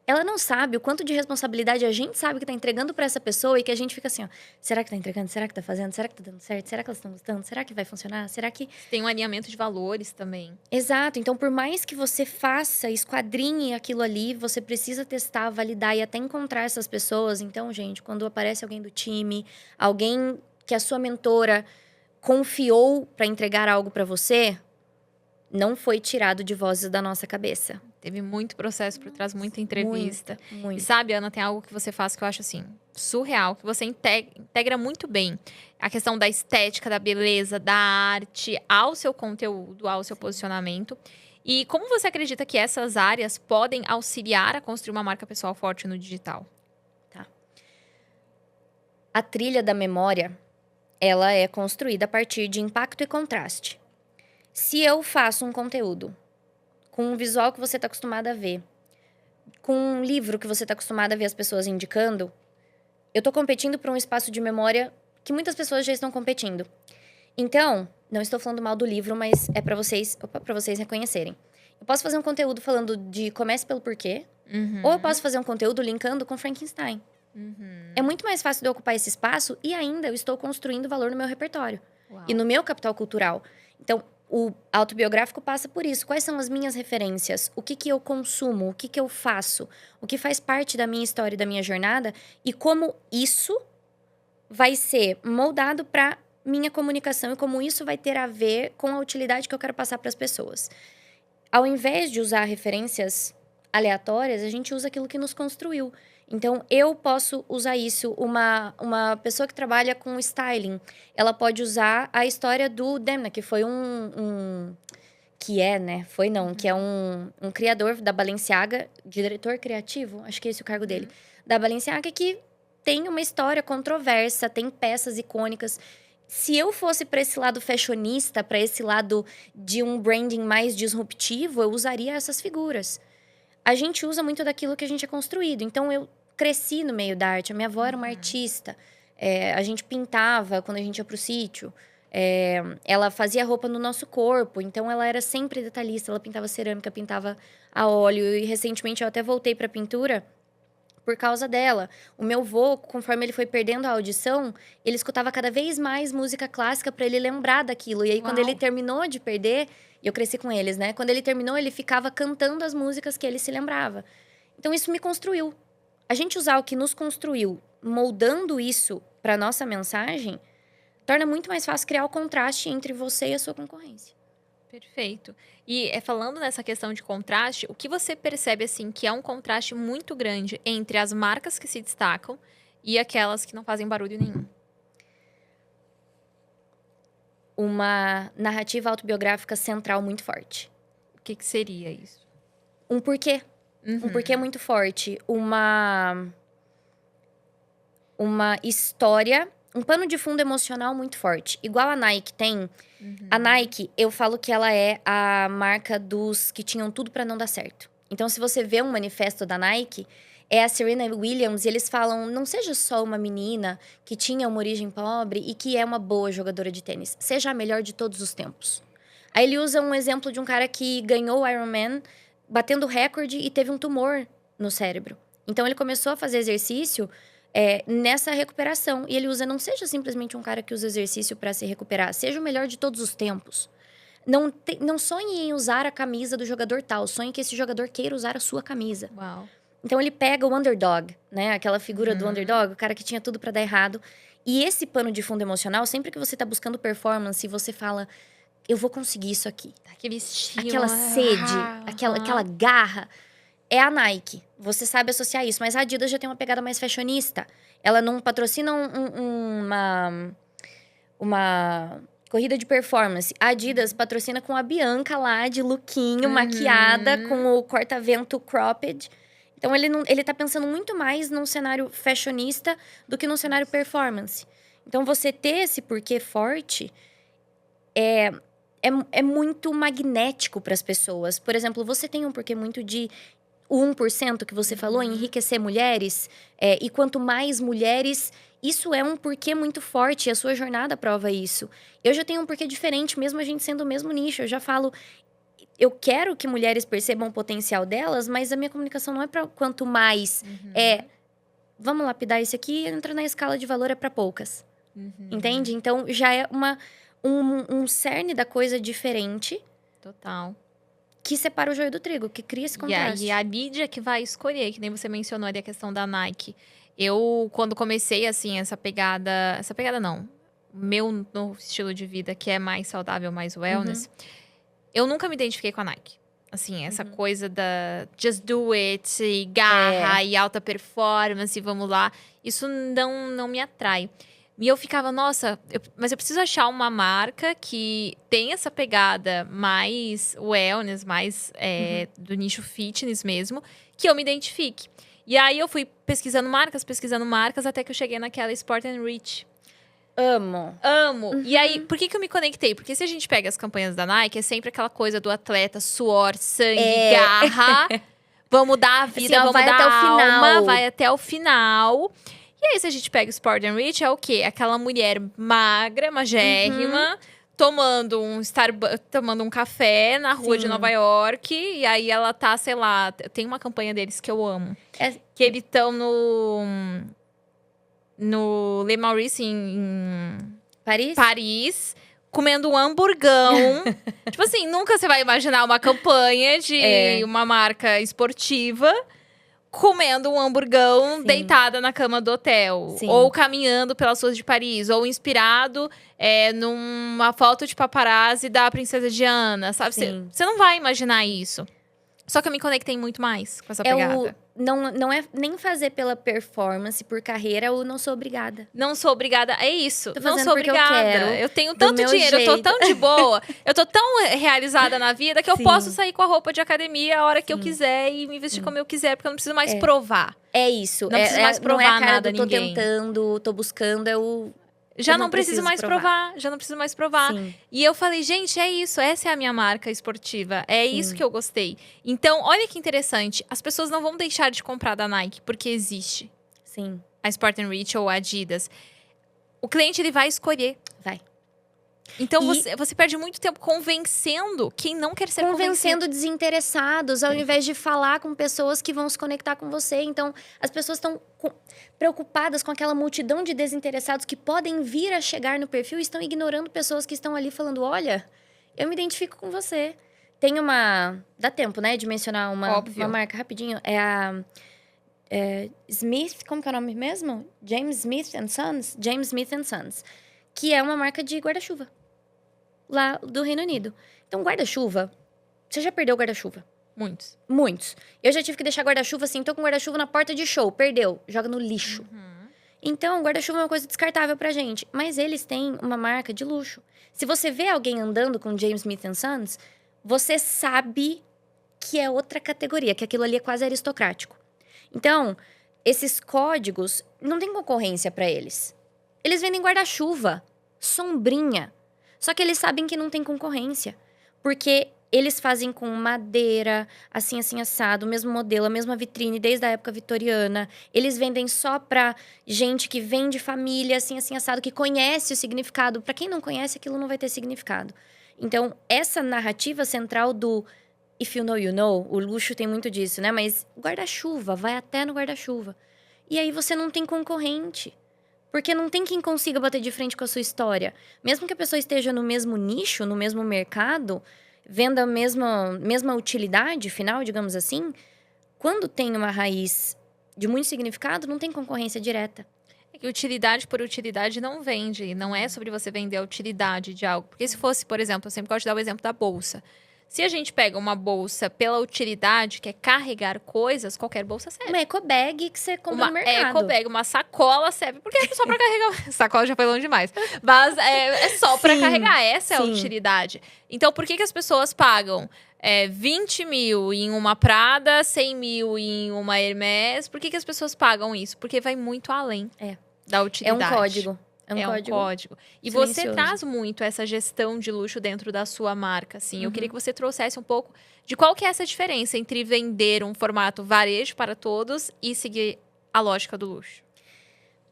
Ela não sabe o quanto de responsabilidade a gente sabe que tá entregando para essa pessoa e que a gente fica assim, ó, será que tá entregando? Será que tá fazendo? Será que tá dando certo? Será que elas estão gostando? Será que vai funcionar? Será que... Tem um alinhamento de valores também. Exato. Então, por mais que você faça, esquadrinhe aquilo ali, você precisa testar, validar e até encontrar essas pessoas. Então, gente, quando aparece alguém do time, alguém que a sua mentora confiou para entregar algo para você, não foi tirado de vozes da nossa cabeça. Teve muito processo por trás, muita entrevista. Muito. E sabe, Ana, tem algo que você faz que eu acho assim, surreal, que você integra muito bem. A questão da estética, da beleza, da arte, ao seu conteúdo, ao seu posicionamento. E como você acredita que essas áreas podem auxiliar a construir uma marca pessoal forte no digital? Tá. A trilha da memória, ela é construída a partir de impacto e contraste. Se eu faço um conteúdo com um visual que você está acostumado a ver, com um livro que você está acostumado a ver as pessoas indicando, eu estou competindo por um espaço de memória que muitas pessoas já estão competindo. Então, não estou falando mal do livro, mas é para vocês reconhecerem. Eu posso fazer um conteúdo falando de comece pelo porquê, ou eu posso fazer um conteúdo linkando com Frankenstein. É muito mais fácil de eu ocupar esse espaço e ainda eu estou construindo valor no meu repertório. Uau. E no meu capital cultural. Então, o autobiográfico passa por isso. Quais são as minhas referências? O que eu consumo? O que eu faço? O que faz parte da minha história e da minha jornada? E como isso vai ser moldado para minha comunicação e como isso vai ter a ver com a utilidade que eu quero passar para as pessoas. Ao invés de usar referências aleatórias, a gente usa aquilo que nos construiu. Então, eu posso usar isso. Uma pessoa que trabalha com styling, ela pode usar a história do Demna, que foi que é, né? Foi não, que é um criador da Balenciaga, diretor criativo, acho que é esse o cargo dele, da Balenciaga, que tem uma história controversa, tem peças icônicas. Se eu fosse para esse lado fashionista, para esse lado de um branding mais disruptivo, eu usaria essas figuras. A gente usa muito daquilo que a gente é construído. Então, eu cresci no meio da arte. A minha avó era uma artista. A gente pintava quando a gente ia pro sítio. Ela fazia roupa no nosso corpo. Então, ela era sempre detalhista. Ela pintava cerâmica, pintava a óleo. E, recentemente, eu até voltei pra pintura por causa dela. O meu vô, conforme ele foi perdendo a audição, ele escutava cada vez mais música clássica para ele lembrar daquilo. E aí, quando ele terminou de perder, eu cresci com eles, né? Quando ele terminou, ele ficava cantando as músicas que ele se lembrava. Então, isso me construiu. A gente usar o que nos construiu, moldando isso para nossa mensagem, torna muito mais fácil criar o contraste entre você e a sua concorrência. Perfeito. E falando nessa questão de contraste, o que você percebe, assim, que é um contraste muito grande entre as marcas que se destacam e aquelas que não fazem barulho nenhum? Uma narrativa autobiográfica central muito forte. O que seria isso? Um porquê. Um porquê muito forte. Uma história, um pano de fundo emocional muito forte. Igual a Nike tem. A Nike, eu falo que ela é a marca dos que tinham tudo pra não dar certo. Então, se você vê um manifesto da Nike, é a Serena Williams, e eles falam, não seja só uma menina que tinha uma origem pobre e que é uma boa jogadora de tênis. Seja a melhor de todos os tempos. Aí ele usa um exemplo de um cara que ganhou o Ironman, batendo recorde e teve um tumor no cérebro. Então, ele começou a fazer exercício nessa recuperação. E ele usa, não seja simplesmente um cara que usa exercício para se recuperar. Seja o melhor de todos os tempos. Não sonhe em usar a camisa do jogador tal. Sonhe que esse jogador queira usar a sua camisa. Uau. Então, ele pega o underdog, né? Aquela figura do underdog, o cara que tinha tudo para dar errado. E esse pano de fundo emocional, sempre que você tá buscando performance, você fala, eu vou conseguir isso aqui. Aquele estilo. Aquela sede, aquela garra. É a Nike. Você sabe associar isso. Mas a Adidas já tem uma pegada mais fashionista. Ela não patrocina uma corrida de performance. A Adidas patrocina com a Bianca lá, de lookinho, maquiada, com o corta-vento cropped. Então, ele tá pensando muito mais num cenário fashionista do que num cenário performance. Então, você ter esse porquê forte é muito magnético para as pessoas. Por exemplo, você tem um porquê muito de o 1% que você falou, enriquecer mulheres. E quanto mais mulheres, isso é um porquê muito forte. E a sua jornada prova isso. Eu já tenho um porquê diferente, mesmo a gente sendo o mesmo nicho. Eu já falo, eu quero que mulheres percebam o potencial delas, mas a minha comunicação não é para quanto mais. Vamos lapidar isso aqui, entra na escala de valor, é para poucas. Entende? Então, já é um cerne da coisa diferente. Total. Que separa o joio do trigo, que cria esse contraste. E a mídia que vai escolher, que nem você mencionou ali a questão da Nike. Eu, quando comecei, assim, essa pegada não, meu novo estilo de vida, que é mais saudável, mais wellness, eu nunca me identifiquei com a Nike. Assim, essa coisa da just do it, e garra, e alta performance, vamos lá. Isso não me atrai. E eu ficava, nossa, mas eu preciso achar uma marca que tem essa pegada mais wellness, mais do nicho fitness mesmo, que eu me identifique. E aí eu fui pesquisando marcas, até que eu cheguei naquela Sport & Rich. Amo. E aí, por que eu me conectei? Porque se a gente pega as campanhas da Nike, é sempre aquela coisa do atleta, suor, sangue, garra. Vamos dar a vida, assim, vamos dar até o final. Vai até o final. E aí, se a gente pega o Sport & Rich, é o quê? Aquela mulher magra, magérrima, tomando um café na rua de Nova York. E aí, ela tá, sei lá... Tem uma campanha deles que eu amo. Que eles estão no Le Maurice em Paris? comendo um hamburgão. Tipo assim, nunca você vai imaginar uma campanha de uma marca esportiva comendo um hamburgão deitada na cama do hotel. Sim. Ou caminhando pelas ruas de Paris. Ou inspirado numa foto de paparazzi da Princesa Diana, sabe? Você não vai imaginar isso. Só que eu me conectei muito mais com essa pegada. Não é nem fazer pela performance, por carreira, ou não sou obrigada. Não sou obrigada, é isso. Tô Não fazendo sou porque obrigada. eu quero, Eu tenho tanto meu dinheiro, eu tô jeito. tão de boa, eu tô tão realizada na vida que eu Sim. posso sair com a roupa de academia a hora que eu Sim. quiser e me vestir como eu quiser, porque eu não preciso mais provar. É isso. Não preciso mais provar não é a cara nada a do tô ninguém. tentando, tô buscando, é o... Já Eu não não preciso preciso mais provar. provar, já não preciso mais provar. Sim. E eu falei, gente, é isso, essa é a minha marca esportiva. É isso que eu gostei. Então, olha que interessante, as pessoas não vão deixar de comprar da Nike, porque existe Sim, a Sport & Rich ou a Adidas. O cliente, ele vai escolher. vai. Então, E- você perde muito tempo convencendo quem não quer ser convencido. Convencendo desinteressados, ao invés de falar com pessoas que vão se conectar com você. Então, as pessoas estão preocupadas com aquela multidão de desinteressados que podem vir a chegar no perfil e estão ignorando pessoas que estão ali falando, olha, eu me identifico com você. Tem uma... Dá tempo, né, de mencionar uma marca rapidinho. É a... Smith, como que é o nome mesmo? James Smith Sons. James Smith Sons. Que é uma marca de guarda-chuva. Lá do Reino Unido. Então, guarda-chuva... Você já perdeu guarda-chuva? Muitos. Muitos. Eu já tive que deixar guarda-chuva assim, tô com guarda-chuva na porta de show, perdeu, joga no lixo. Então, guarda-chuva é uma coisa descartável pra gente. Mas eles têm uma marca de luxo. Se você vê alguém andando com James Smith Sons, você sabe que é outra categoria, que aquilo ali é quase aristocrático. Então, esses códigos, não tem concorrência pra eles. Eles vendem guarda-chuva, sombrinha. Só que eles sabem que não tem concorrência. Porque eles fazem com madeira, assim, assado, o mesmo modelo, a mesma vitrine, desde a época vitoriana. Eles vendem só pra gente que vem de família, assim, assado, que conhece o significado. Pra quem não conhece, aquilo não vai ter significado. Então, essa narrativa central do if you know, o luxo tem muito disso, né? Mas guarda-chuva, vai até no guarda-chuva. E aí você não tem concorrente. Porque não tem quem consiga bater de frente com a sua história. Mesmo que a pessoa esteja no mesmo nicho, no mesmo mercado, venda a mesma utilidade final, digamos assim, quando tem uma raiz de muito significado, não tem concorrência direta. É que utilidade por utilidade não vende. Não é sobre você vender a utilidade de algo. Porque se fosse, por exemplo, eu sempre gosto de dar o exemplo da bolsa. Se a gente pega uma bolsa pela utilidade, que é carregar coisas, qualquer bolsa serve. Uma eco bag que você compra no mercado. Eco bag, uma sacola serve, porque é só pra carregar. Sacola já foi longe demais. Mas é só pra carregar, essa é a utilidade. Então, por que as pessoas pagam 20 mil em uma Prada, 100 mil em uma Hermès? Por que as pessoas pagam isso? Porque vai muito além da utilidade. É um código. É um código. E você traz muito essa gestão de luxo dentro da sua marca, assim. Eu queria que você trouxesse um pouco de qual que é essa diferença entre vender um formato varejo para todos e seguir a lógica do luxo.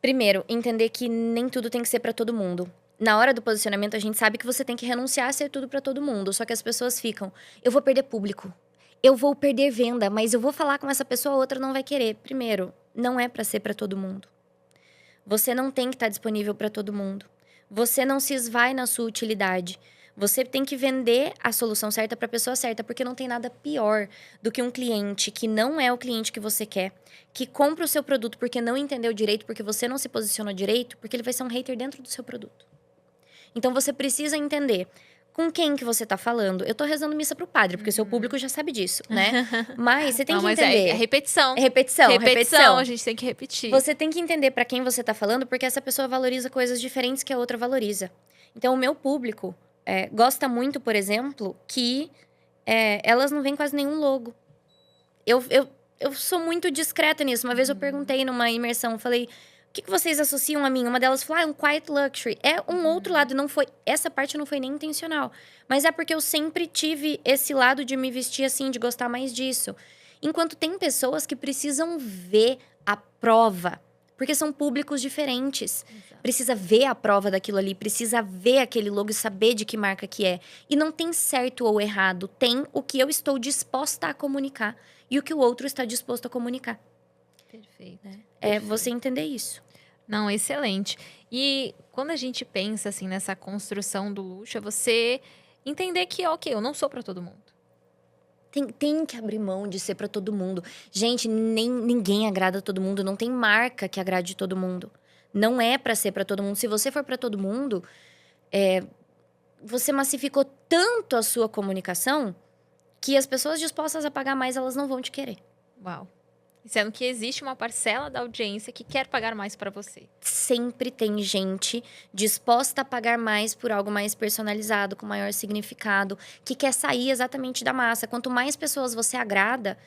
Primeiro, entender que nem tudo tem que ser para todo mundo. Na hora do posicionamento, a gente sabe que você tem que renunciar a ser tudo para todo mundo. Só que as pessoas ficam, eu vou perder público. Eu vou perder venda, mas eu vou falar com essa pessoa, a outra não vai querer. Primeiro, não é para ser para todo mundo. Você não tem que estar disponível para todo mundo. Você não se esvai na sua utilidade. Você tem que vender a solução certa para a pessoa certa, porque não tem nada pior do que um cliente que não é o cliente que você quer, que compra o seu produto porque não entendeu direito, porque você não se posicionou direito, porque ele vai ser um hater dentro do seu produto. Então você precisa entender com quem que você tá falando. Eu tô rezando missa pro padre, porque o seu público já sabe disso, né? Mas você tem que entender. É repetição. É repetição. A gente tem que repetir. Você tem que entender pra quem você tá falando, porque essa pessoa valoriza coisas diferentes que a outra valoriza. Então, o meu público gosta muito, por exemplo, que elas não veem quase nenhum logo. Eu sou muito discreta nisso. Uma vez eu perguntei numa imersão, falei, o que vocês associam a mim? Uma delas falou, um quiet luxury. É um outro lado, não foi... Essa parte não foi nem intencional. Mas é porque eu sempre tive esse lado de me vestir assim, de gostar mais disso. Enquanto tem pessoas que precisam ver a prova. Porque são públicos diferentes. Exato. Precisa ver a prova daquilo ali, precisa ver aquele logo e saber de que marca que é. E não tem certo ou errado. Tem o que eu estou disposta a comunicar e o que o outro está disposto a comunicar. Perfeito. É você entender isso. Não, excelente. E quando a gente pensa assim nessa construção do luxo, é você entender que, ok, eu não sou para todo mundo. Tem que abrir mão de ser pra todo mundo. Gente, ninguém agrada todo mundo. Não tem marca que agrade todo mundo. Não é pra ser pra todo mundo. Se você for pra todo mundo, você massificou tanto a sua comunicação que as pessoas dispostas a pagar mais, elas não vão te querer. Uau. Sendo que existe uma parcela da audiência que quer pagar mais para você. Sempre tem gente disposta a pagar mais por algo mais personalizado, com maior significado, que quer sair exatamente da massa. Quanto mais pessoas você agrada,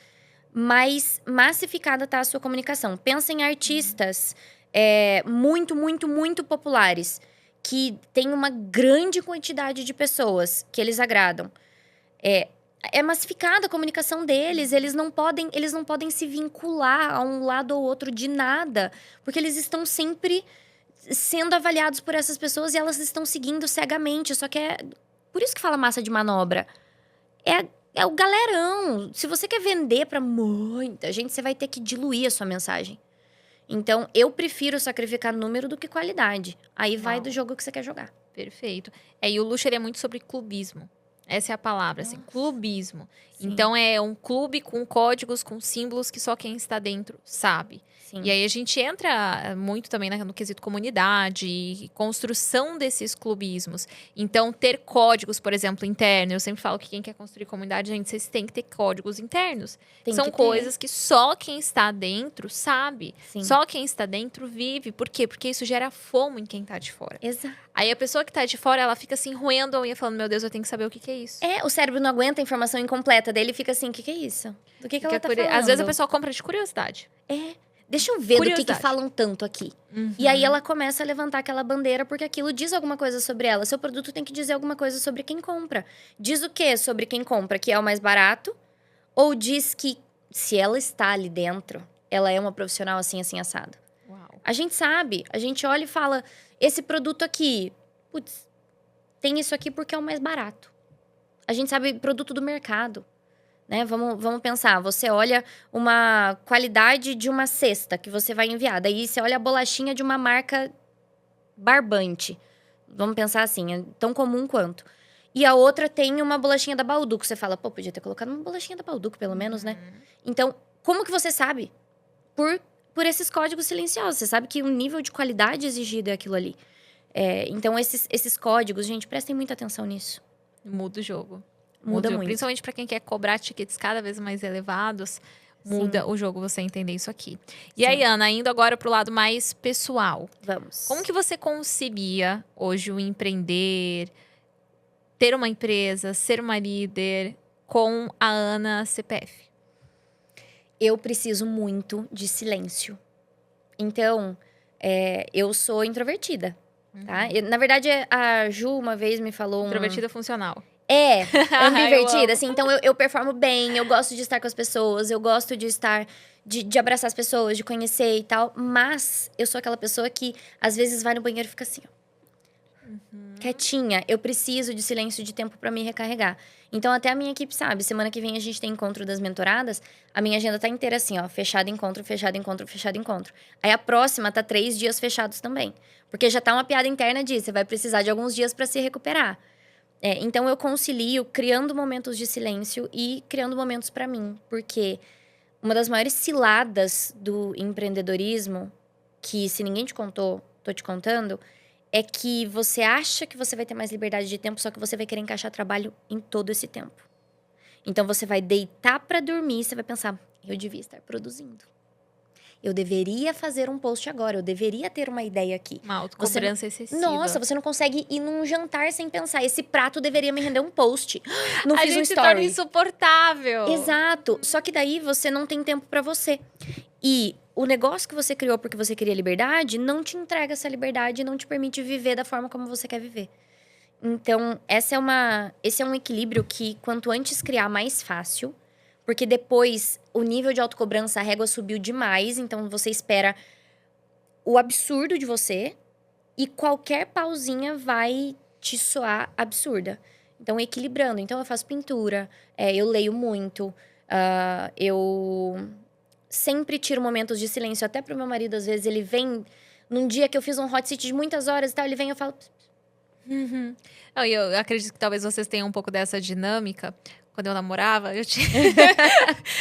mais massificada tá a sua comunicação. Pensa em artistas muito, muito, muito populares, que tem uma grande quantidade de pessoas que eles agradam. É massificada a comunicação deles, eles não podem se vincular a um lado ou outro de nada, porque eles estão sempre sendo avaliados por essas pessoas e elas estão seguindo cegamente. Só que por isso que fala massa de manobra. É o galerão. Se você quer vender pra muita gente, você vai ter que diluir a sua mensagem. Então, eu prefiro sacrificar número do que qualidade. Aí vai do jogo que você quer jogar. Perfeito. E o luxo ele é muito sobre clubismo. Essa é a palavra, assim, clubismo. Sim. Então, é um clube com códigos, com símbolos que só quem está dentro sabe. Sim. E aí, a gente entra muito também no quesito comunidade e construção desses clubismos. Então, ter códigos, por exemplo, internos. Eu sempre falo que quem quer construir comunidade, gente, vocês têm que ter códigos internos. São coisas que só quem está dentro sabe. Sim. Só quem está dentro vive. Por quê? Porque isso gera fomo em quem está de fora. Exato. Aí a pessoa que tá de fora, ela fica assim, roendo a unha, falando, meu Deus, eu tenho que saber o que é isso. O cérebro não aguenta a informação incompleta dele, fica assim, o que é isso? Do que ela tá falando? Às vezes a pessoa compra de curiosidade. Deixa eu ver do que falam tanto aqui. Uhum. E aí ela começa a levantar aquela bandeira, porque aquilo diz alguma coisa sobre ela. Seu produto tem que dizer alguma coisa sobre quem compra. Diz o quê sobre quem compra? Que é o mais barato? Ou diz que, se ela está ali dentro, ela é uma profissional assim, assim, assado? Uau. A gente sabe. A gente olha e fala, esse produto aqui, putz, tem isso aqui porque é o mais barato. A gente sabe produto do mercado. Né? Vamos pensar, você olha uma qualidade de uma cesta que você vai enviar. Daí você olha a bolachinha de uma marca barbante. Vamos pensar assim, é tão comum quanto. E a outra tem uma bolachinha da Bauducco. Você fala, pô, podia ter colocado uma bolachinha da Bauducco, pelo menos, né? Então, como que você sabe? Por esses códigos silenciosos. Você sabe que o nível de qualidade exigido é aquilo ali. Então, esses códigos, gente, prestem muita atenção nisso. Muda o jogo. Muda muito. Principalmente para quem quer cobrar tickets cada vez mais elevados, muda o jogo você entender isso aqui. E aí, Ana, indo agora pro lado mais pessoal. Vamos. Como que você concebia hoje o empreender, ter uma empresa, ser uma líder com a Ana CPF? Eu preciso muito de silêncio. Então, eu sou introvertida, tá? Na verdade, a Ju uma vez me falou Introvertida funcional. Ambivertida, assim. Então, eu performo bem, eu gosto de estar com as pessoas, eu gosto de estar... De abraçar as pessoas, de conhecer e tal. Mas eu sou aquela pessoa que, às vezes, vai no banheiro e fica assim, ó. Quietinha. Eu preciso de silêncio, de tempo pra me recarregar. Então, até a minha equipe sabe. Semana que vem a gente tem encontro das mentoradas. A minha agenda tá inteira assim, ó. Fechado encontro, fechado encontro, fechado encontro. Aí, a próxima tá 3 dias fechados também. Porque já tá uma piada interna disso. Você vai precisar de alguns dias pra se recuperar. Então, eu concilio criando momentos de silêncio e criando momentos pra mim. Porque uma das maiores ciladas do empreendedorismo, que se ninguém te contou, tô te contando, é que você acha que você vai ter mais liberdade de tempo, só que você vai querer encaixar trabalho em todo esse tempo. Então, você vai deitar pra dormir e você vai pensar, eu devia estar produzindo. Eu deveria fazer um post agora, eu deveria ter uma ideia aqui. Uma autocobrança excessiva. Nossa, você não consegue ir num jantar sem pensar, esse prato deveria me render um post. Não fiz um story. A gente se torna insuportável. Exato. Só que daí você não tem tempo pra você. E o negócio que você criou porque você queria liberdade não te entrega essa liberdade e não te permite viver da forma como você quer viver. Então, esse é um equilíbrio que quanto antes criar, mais fácil. Porque depois, o nível de autocobrança, a régua subiu demais. Então, você espera o absurdo de você. E qualquer pausinha vai te soar absurda. Então, equilibrando. Então, eu faço pintura. Eu leio muito. Eu sempre tiro momentos de silêncio. Até pro meu marido, às vezes, ele vem Num dia que eu fiz um hot seat de muitas horas e tal, ele vem e eu falo... Não, e eu acredito que talvez vocês tenham um pouco dessa dinâmica. Quando eu namorava, eu tinha...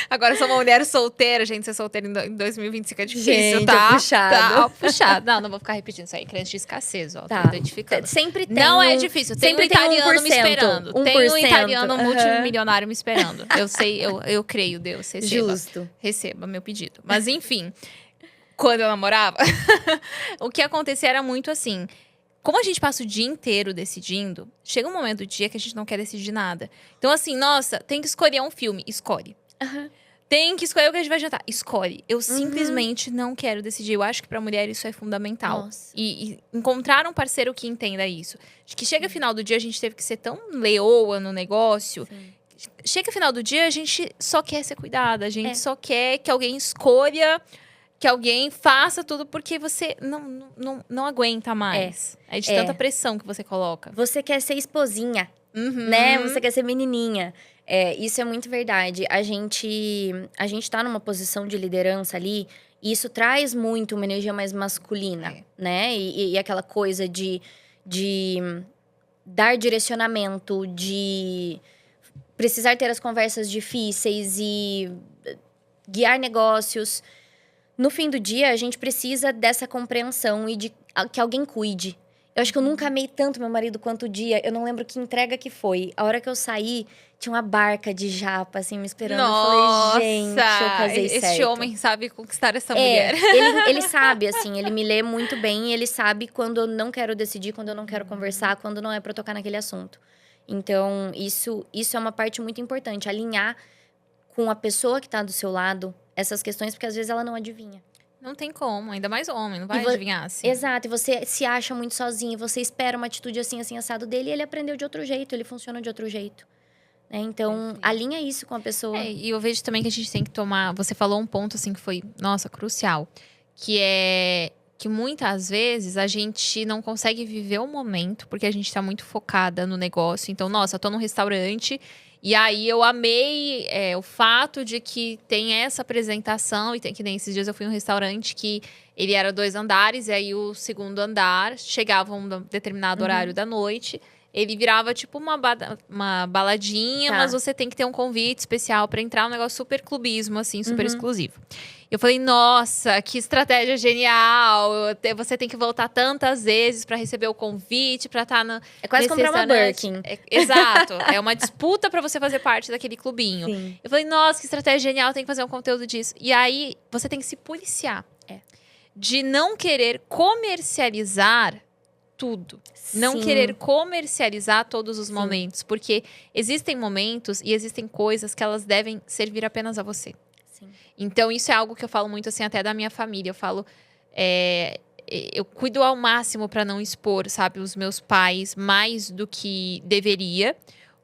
Agora eu sou uma mulher solteira, gente. Ser solteira em 2025 é difícil, Gente, tá? é puxado. Tá, puxado. Não vou ficar repetindo isso aí. Crente de escassez, ó. Tá. Tô identificando. Sempre tem Não é difícil. Tem um sempre tem italiano 1%, me esperando. Tem um 1%, italiano multimilionário me esperando. Eu sei, eu creio, Deus. Receba. Justo. Receba meu pedido. Mas enfim, quando eu namorava, o que acontecia era muito assim... Como a gente passa o dia inteiro decidindo, chega um momento do dia que a gente não quer decidir nada. Então, assim, nossa, tem que escolher um filme. Escolhe. Tem que escolher o que a gente vai jantar. Escolhe. Eu simplesmente não quero decidir. Eu acho que pra mulher isso é fundamental. Nossa. E encontrar um parceiro que entenda isso. De que chega final do dia, a gente teve que ser tão leoa no negócio. Sim. Chega final do dia, a gente só quer ser cuidada. A gente só quer que alguém escolha... Que alguém faça tudo porque você não aguenta mais. É de tanta pressão que você coloca. Você quer ser esposinha, né? Você quer ser menininha. Isso é muito verdade. A gente tá numa posição de liderança ali. E isso traz muito uma energia mais masculina, né? E aquela coisa de dar direcionamento, de precisar ter as conversas difíceis e guiar negócios. No fim do dia, a gente precisa dessa compreensão e de que alguém cuide. Eu acho que eu nunca amei tanto meu marido quanto o dia. Eu não lembro que entrega que foi. A hora que eu saí, tinha uma barca de japa, assim, me esperando. Nossa! Eu falei, gente, eu casei certo. Este homem sabe conquistar essa mulher. Ele sabe, assim, ele me lê muito bem. E ele sabe quando eu não quero decidir, quando eu não quero conversar, quando não é pra tocar naquele assunto. Então, isso é uma parte muito importante. Alinhar com a pessoa que tá do seu lado essas questões, porque às vezes ela não adivinha. Não tem como, ainda mais homem, não vai adivinhar assim. Exato, e você se acha muito sozinho, você espera uma atitude assim, assado dele, e ele aprendeu de outro jeito, ele funciona de outro jeito. Né? Então, alinha isso com a pessoa. E eu vejo também que a gente tem que tomar... Você falou um ponto, assim, que foi, nossa, crucial. Que é que muitas vezes a gente não consegue viver o momento, porque a gente tá muito focada no negócio. Então, nossa, eu tô num restaurante... E aí, eu amei o fato de que tem essa apresentação. E tem que nem esses dias eu fui em um restaurante que ele era 2 andares. E aí, o segundo andar chegava a um determinado horário da noite. Ele virava tipo uma baladinha, mas você tem que ter um convite especial pra entrar. Um negócio super clubismo, assim, super exclusivo. Eu falei, nossa, que estratégia genial. Você tem que voltar tantas vezes pra receber o convite, pra estar no. É quase comprar uma Birkin. Exato. É uma disputa pra você fazer parte daquele clubinho. Sim. Eu falei, nossa, que estratégia genial, tem que fazer um conteúdo disso. E aí, você tem que se policiar. De não querer comercializar tudo. Não querer comercializar todos os momentos. Porque existem momentos e existem coisas que elas devem servir apenas a você. Sim. Então, isso é algo que eu falo muito, assim, até da minha família. Eu falo... eu cuido ao máximo pra não expor, sabe, os meus pais mais do que deveria.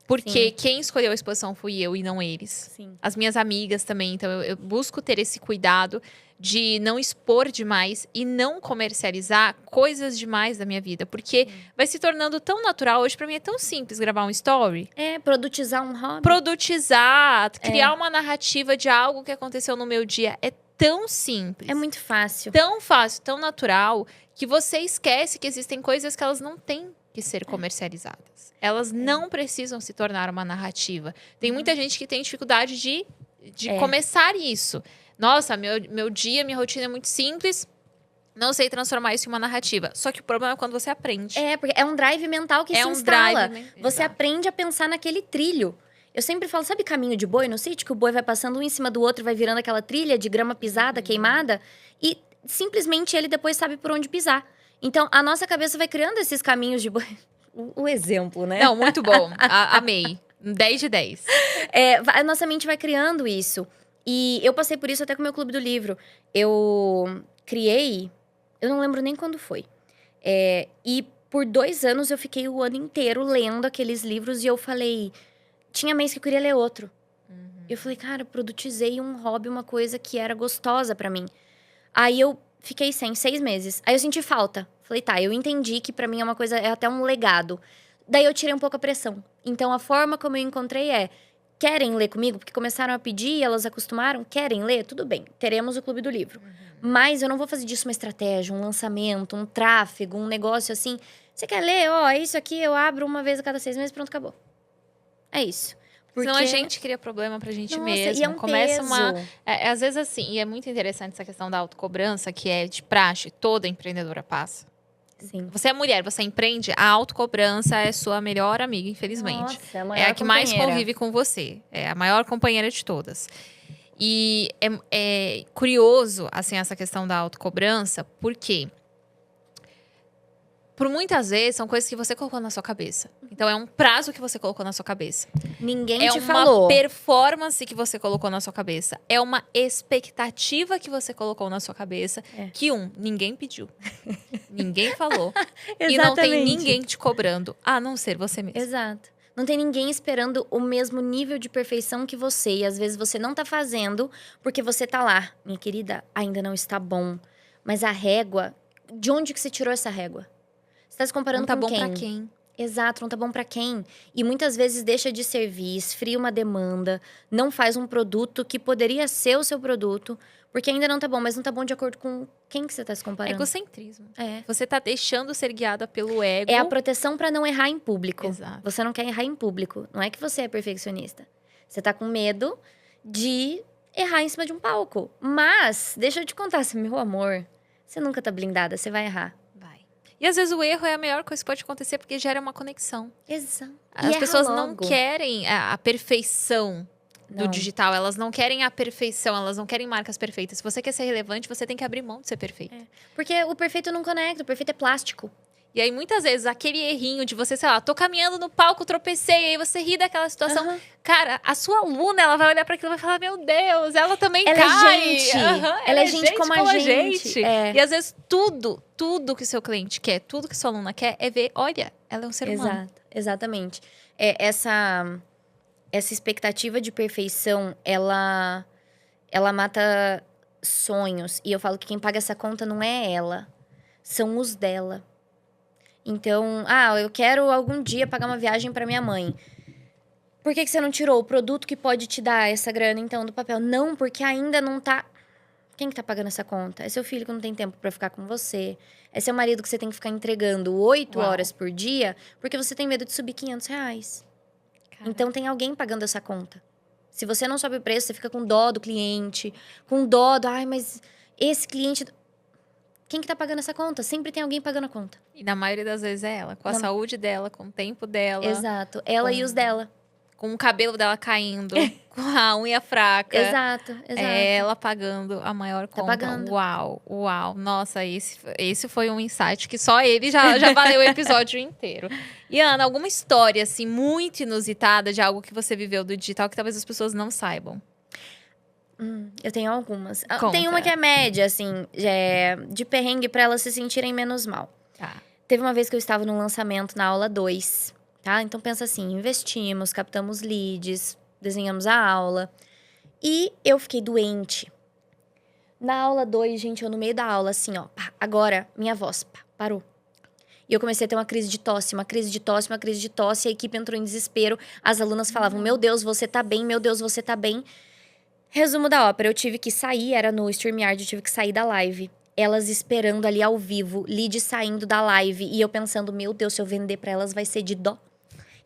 Porque quem escolheu a exposição fui eu e não eles. Sim. As minhas amigas também. Então, eu busco ter esse cuidado de não expor demais e não comercializar coisas demais da minha vida. Porque vai se tornando tão natural. Hoje, pra mim, é tão simples gravar um story. Produtizar um hobby. Produtizar, criar uma narrativa de algo que aconteceu no meu dia. É tão simples. É muito fácil. Tão fácil, tão natural, que você esquece que existem coisas que elas não têm que ser comercializadas. Elas não precisam se tornar uma narrativa. Tem muita gente que tem dificuldade de começar isso. Nossa, meu dia, minha rotina é muito simples. Não sei transformar isso em uma narrativa. Só que o problema é quando você aprende. Porque é um drive mental que se instala. Você Exato. aprende a pensar naquele trilho. Eu sempre falo, sabe caminho de boi no sítio? Que o boi vai passando um em cima do outro, vai virando aquela trilha de grama pisada, queimada. E simplesmente ele depois sabe por onde pisar. Então, a nossa cabeça vai criando esses caminhos de boi. O exemplo, né? Não, muito bom. Amei. 10 de 10. A nossa mente vai criando isso. E eu passei por isso até com o meu clube do livro. Eu criei... Eu não lembro nem quando foi. E por 2 anos eu fiquei o ano inteiro lendo aqueles livros. E eu falei... Tinha mês que eu queria ler outro. Eu falei, cara, eu produtizei um hobby, uma coisa que era gostosa pra mim. Aí eu fiquei sem 6 meses. Aí eu senti falta. Falei, tá, eu entendi que pra mim é uma coisa, é até um legado. Daí eu tirei um pouco a pressão. Então a forma como eu encontrei querem ler comigo, porque começaram a pedir, elas acostumaram, querem ler, tudo bem, teremos o Clube do Livro. Mas eu não vou fazer disso uma estratégia, um lançamento, um tráfego, um negócio assim. Você quer ler? É isso aqui, eu abro uma vez a cada 6 meses, pronto, acabou. É isso. Porque... Senão a gente cria problema pra gente mesmo. E é um Começa peso. Às vezes assim, e é muito interessante essa questão da autocobrança, que é de praxe, toda empreendedora passa. Sim. Você é mulher, você empreende, a autocobrança é sua melhor amiga, infelizmente. Nossa, é a maior é a que mais convive com você. É a maior companheira de todas. E é curioso, assim, essa questão da autocobrança, porque por muitas vezes são coisas que você colocou na sua cabeça. Então é um prazo que você colocou na sua cabeça. Ninguém te É falou. uma performance que você colocou na sua cabeça. É uma expectativa que você colocou na sua cabeça. Que ninguém pediu. Ninguém falou. E não tem ninguém te cobrando, a não ser você mesmo. Exato. Não tem ninguém esperando o mesmo nível de perfeição que você. E às vezes você não tá fazendo porque você tá lá. Minha querida, ainda não está bom. Mas a régua, de onde que você tirou essa régua? Você tá se comparando com quem? Não tá bom pra quem? Exato, não tá bom pra quem? E muitas vezes deixa de servir, esfria uma demanda, não faz um produto que poderia ser o seu produto, porque ainda não tá bom, mas não tá bom de acordo com quem que você tá se comparando. Egocentrismo. É. Você tá deixando ser guiada pelo ego. É a proteção pra não errar em público. Exato. Você não quer errar em público. Não é que você é perfeccionista. Você tá com medo de errar em cima de um palco. Mas, deixa eu te contar, meu amor, você nunca tá blindada, você vai errar. E às vezes o erro é a melhor coisa que pode acontecer, porque gera uma conexão. Exato. As pessoas não querem a perfeição do digital, elas não querem a perfeição, elas não querem marcas perfeitas. Se você quer ser relevante, você tem que abrir mão de ser perfeito. Porque o perfeito não conecta, o perfeito é plástico. E aí, muitas vezes, aquele errinho de você, sei lá, tô caminhando no palco, tropecei, e aí você ri daquela situação. Cara, a sua aluna, ela vai olhar pra aquilo e vai falar, meu Deus, ela também ela cai. É gente. Ela é gente como a gente. É. E às vezes, tudo que o seu cliente quer, tudo que sua aluna quer, é ver, olha, ela é um ser humano. Exatamente. Essa expectativa de perfeição, ela mata sonhos. E eu falo que quem paga essa conta não é ela, são os dela. Então, eu quero algum dia pagar uma viagem pra minha mãe. Por que você não tirou o produto que pode te dar essa grana, então, do papel? Não, porque ainda não tá... Quem que tá pagando essa conta? É seu filho que não tem tempo pra ficar com você. É seu marido que você tem que ficar entregando 8 horas por dia, porque você tem medo de subir R$500. Então, tem alguém pagando essa conta. Se você não sobe o preço, você fica com dó do cliente, com dó do... mas esse cliente... Quem que tá pagando essa conta? Sempre tem alguém pagando a conta. E na maioria das vezes é ela. Com a saúde dela, com o tempo dela. Exato. Ela e os dela. Com o cabelo dela caindo. Com a unha fraca. Exato. É ela pagando a maior conta. Tá pagando. Uau. Nossa, esse foi um insight que só ele já valeu o episódio inteiro. E, Ana, alguma história, assim, muito inusitada de algo que você viveu do digital que talvez as pessoas não saibam? Eu tenho algumas. Conta. Tem uma que é média, assim, de perrengue pra elas se sentirem menos mal. Tá. Teve uma vez que eu estava num lançamento na aula 2, tá? Então pensa assim, investimos, captamos leads, desenhamos a aula. E eu fiquei doente. Na aula 2, gente, eu no meio da aula, assim, ó, agora minha voz, parou. E eu comecei a ter uma crise de tosse, e a equipe entrou em desespero. As alunas falavam, meu Deus, você tá bem, meu Deus, você tá bem. Resumo da ópera, eu tive que sair, era no StreamYard, eu tive que sair da live. Elas esperando ali ao vivo, lead saindo da live. E eu pensando, meu Deus, se eu vender pra elas vai ser de dó.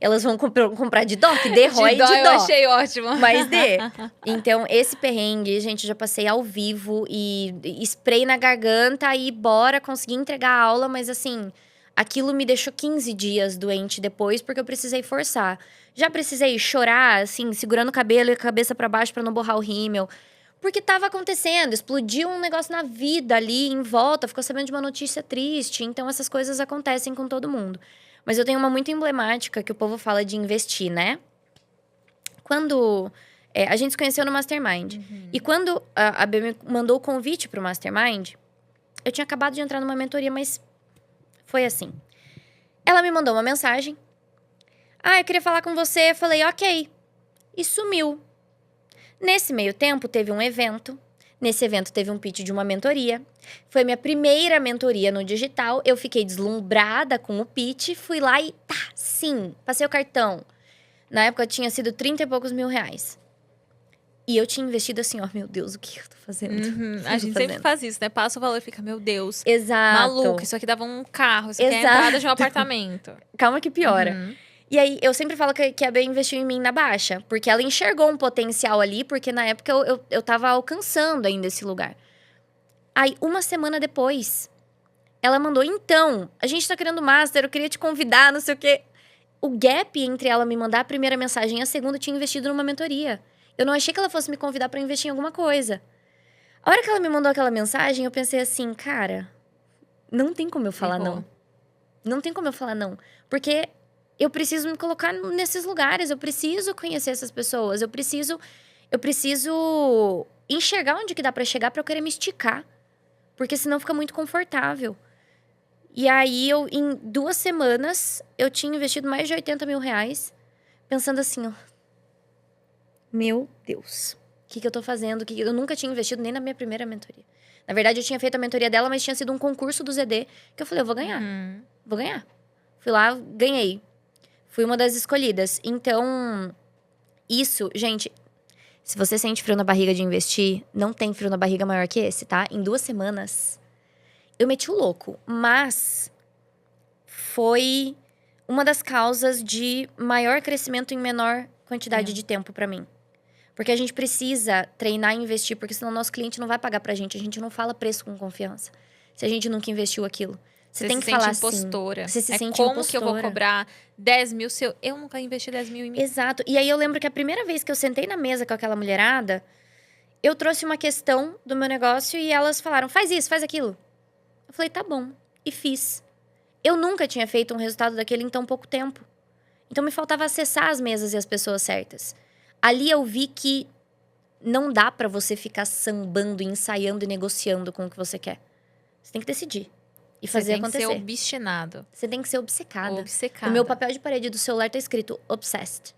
Elas vão comprar de dó, que dê ROI de dó. Eu achei ótimo. Mas dê. Então, esse perrengue, gente, eu já passei ao vivo e spray na garganta e bora conseguir entregar a aula. Mas assim, aquilo me deixou 15 dias doente depois, porque eu precisei forçar. Já precisei chorar, assim, segurando o cabelo e a cabeça pra baixo pra não borrar o rímel. Porque tava acontecendo, explodiu um negócio na vida ali, em volta, ficou sabendo de uma notícia triste. Então, essas coisas acontecem com todo mundo. Mas eu tenho uma muito emblemática que o povo fala de investir, né? Quando a gente se conheceu no Mastermind. E quando a B me mandou o convite pro Mastermind, eu tinha acabado de entrar numa mentoria, mas foi assim. Ela me mandou uma mensagem. Eu queria falar com você. Eu falei, ok. E sumiu. Nesse meio tempo, teve um evento. Nesse evento, teve um pitch de uma mentoria. Foi minha primeira mentoria no digital. Eu fiquei deslumbrada com o pitch. Fui lá e sim, passei o cartão. Na época tinha sido 30 e poucos mil reais. E eu tinha investido assim, ó, meu Deus, o que eu tô fazendo? Uhum. O que A eu tô gente sempre fazendo? faz isso, né? Passa o valor e fica, meu Deus, Exato. maluco, isso aqui dava um carro, isso aqui é a Exato. entrada de um apartamento. Calma que piora. Uhum. E aí, eu sempre falo que a Bê investiu em mim na baixa. Porque ela enxergou um potencial ali, porque na época eu tava alcançando ainda esse lugar. Aí, uma semana depois, ela mandou, então, a gente tá querendo master, eu queria te convidar, não sei o quê. O gap entre ela me mandar a primeira mensagem e a segunda, eu tinha investido numa mentoria. Eu não achei que ela fosse me convidar pra investir em alguma coisa. A hora que ela me mandou aquela mensagem, eu pensei assim, cara, não tem como eu falar Errou. não. Não tem como eu falar não. Porque eu preciso me colocar nesses lugares, eu preciso conhecer essas pessoas, eu preciso enxergar onde que dá pra chegar pra eu querer me esticar. Porque senão fica muito confortável. E aí, em 2 semanas, eu tinha investido mais de 80 mil reais. Pensando assim, ó. Meu Deus. O que eu tô fazendo? Eu nunca tinha investido nem na minha primeira mentoria. Na verdade, eu tinha feito a mentoria dela, mas tinha sido um concurso do ZD. Que eu falei, eu vou ganhar. Uhum. Vou ganhar. Fui lá, ganhei. Fui uma das escolhidas. Então, isso, gente... Se você sente frio na barriga de investir, não tem frio na barriga maior que esse, tá? Em 2 semanas... Eu meti o louco, mas foi uma das causas de maior crescimento em menor quantidade de tempo pra mim. Porque a gente precisa treinar e investir, porque senão o nosso cliente não vai pagar pra gente. A gente não fala preço com confiança. Se a gente nunca investiu aquilo. Você tem que falar impostora. assim. Você se sente como impostora. que eu vou cobrar 10 mil se eu nunca investi 10 mil em mim? Exato. E aí eu lembro que a primeira vez que eu sentei na mesa com aquela mulherada, eu trouxe uma questão do meu negócio e elas falaram, faz isso, faz aquilo. Eu falei, tá bom. E fiz. Eu nunca tinha feito um resultado daquele em tão pouco tempo. Então, me faltava acessar as mesas e as pessoas certas. Ali eu vi que não dá pra você ficar sambando, ensaiando e negociando com o que você quer. Você tem que decidir. E fazer acontecer. Você tem que ser obstinado. Você tem que ser obcecada. Obcecada. No meu papel de parede do celular tá escrito obsessed.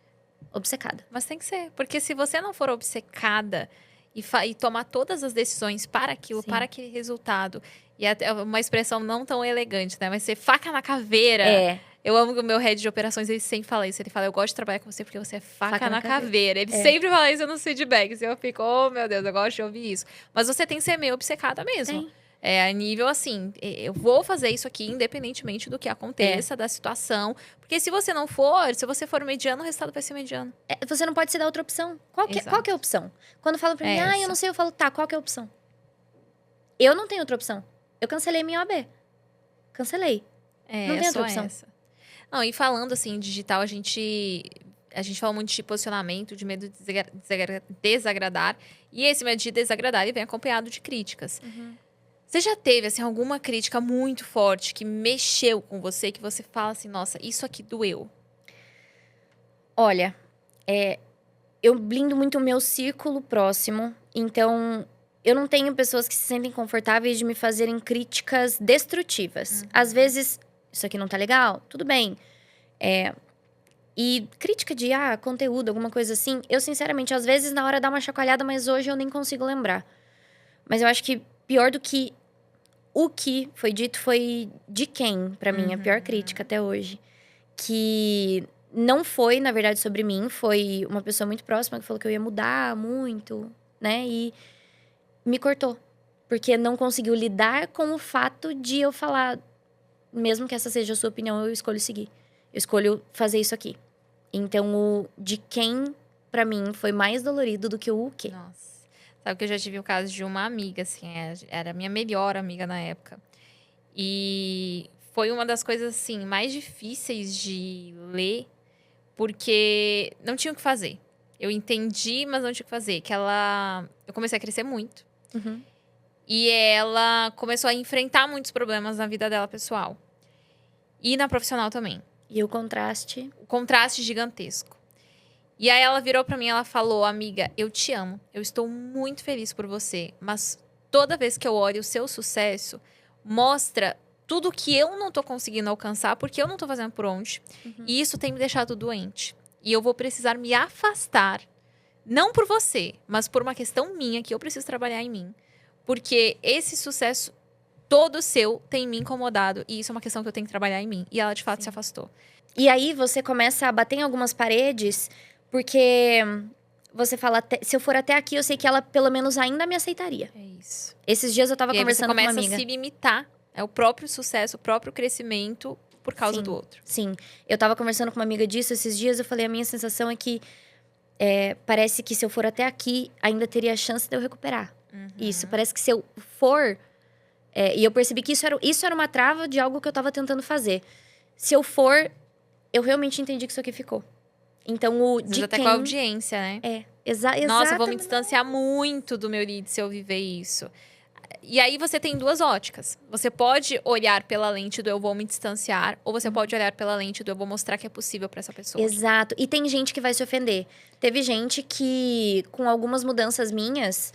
Obcecada. Mas tem que ser. Porque se você não for obcecada e tomar todas as decisões para aquilo, Sim. para aquele resultado... E até uma expressão não tão elegante, né? Mas ser faca na caveira. É. Eu amo que o meu head de operações, ele sempre fala isso. Ele fala, eu gosto de trabalhar com você porque você é faca na caveira. Ele sempre fala isso nos feedbacks. E eu fico, oh, meu Deus, eu gosto de ouvir isso. Mas você tem que ser meio obcecada mesmo. Tem. É a nível assim, eu vou fazer isso aqui independentemente do que aconteça, da situação. Porque se você não for, se você for mediano, o resultado vai ser mediano. Você não pode se dar outra opção. Qual que é a opção? Quando falam pra mim, eu não sei, eu falo, tá, qual que é a opção? Eu não tenho outra opção. Eu cancelei minha OAB. Cancelei. Não tem outra opção. Essa. Não, e falando assim, digital, a gente fala muito de posicionamento, de medo de desagradar. E esse medo de desagradar, ele vem acompanhado de críticas. Uhum. Você já teve, assim, alguma crítica muito forte que mexeu com você, que você fala assim, nossa, isso aqui doeu? Olha, eu blindo muito o meu círculo próximo. Então, eu não tenho pessoas que se sentem confortáveis de me fazerem críticas destrutivas. Uhum. Às vezes, isso aqui não tá legal, tudo bem. E crítica de, conteúdo, alguma coisa assim, eu sinceramente, às vezes na hora dá uma chacoalhada, mas hoje eu nem consigo lembrar. Mas eu acho que pior do que o que foi dito foi de quem, pra mim, a pior crítica até hoje. Que não foi, na verdade, sobre mim, foi uma pessoa muito próxima que falou que eu ia mudar muito, né? E me cortou. Porque não conseguiu lidar com o fato de eu falar, mesmo que essa seja a sua opinião, eu escolho seguir. Eu escolho fazer isso aqui. Então, o de quem, pra mim, foi mais dolorido do que o quê. Nossa. Sabe que eu já tive o caso de uma amiga, assim, era a minha melhor amiga na época. E foi uma das coisas, assim, mais difíceis de ler, porque não tinha o que fazer. Eu entendi, mas não tinha o que fazer. Eu comecei a crescer muito. Uhum. E ela começou a enfrentar muitos problemas na vida dela pessoal. E na profissional também. E o contraste? O contraste gigantesco. E aí ela virou pra mim e ela falou, amiga, eu te amo. Eu estou muito feliz por você. Mas toda vez que eu olho o seu sucesso, mostra tudo que eu não tô conseguindo alcançar, porque eu não tô fazendo por onde. Uhum. E isso tem me deixado doente. E eu vou precisar me afastar. Não por você, mas por uma questão minha, que eu preciso trabalhar em mim. Porque esse sucesso todo seu tem me incomodado. E isso é uma questão que eu tenho que trabalhar em mim. E ela, de fato, se afastou. E aí, você começa a bater em algumas paredes, porque você fala, se eu for até aqui, eu sei que ela, pelo menos, ainda me aceitaria. É isso. Esses dias eu tava E aí conversando com uma você amiga. começa a se limitar. É o próprio sucesso, o próprio crescimento por causa Sim, do outro. Sim. Eu tava conversando com uma amiga disso esses dias, eu falei, a minha sensação é que parece que se eu for até aqui, ainda teria a chance de eu recuperar. Isso, parece que se eu for... e eu percebi que isso era uma trava de algo que eu tava tentando fazer. Se eu for, eu realmente entendi que isso aqui ficou. Então, o Às vezes de até quem... com a audiência, né? Exatamente. Nossa, eu vou me distanciar muito do meu lead se eu viver isso. E aí você tem duas óticas. Você pode olhar pela lente do eu vou me distanciar, ou você pode olhar pela lente do eu vou mostrar que é possível pra essa pessoa. Exato. E tem gente que vai se ofender. Teve gente que, com algumas mudanças minhas,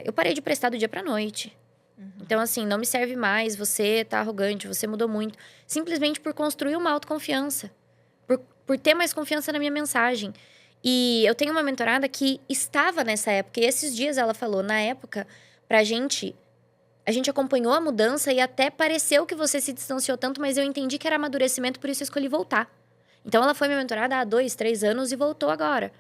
eu parei de prestar do dia pra noite. Então, assim, não me serve mais, você tá arrogante, você mudou muito. Simplesmente por construir uma autoconfiança. Por ter mais confiança na minha mensagem. E eu tenho uma mentorada que estava nessa época. E esses dias ela falou, na época, pra gente... A gente acompanhou a mudança e até pareceu que você se distanciou tanto, mas eu entendi que era amadurecimento, por isso eu escolhi voltar. Então, ela foi minha mentorada há 2, 3 anos e voltou agora.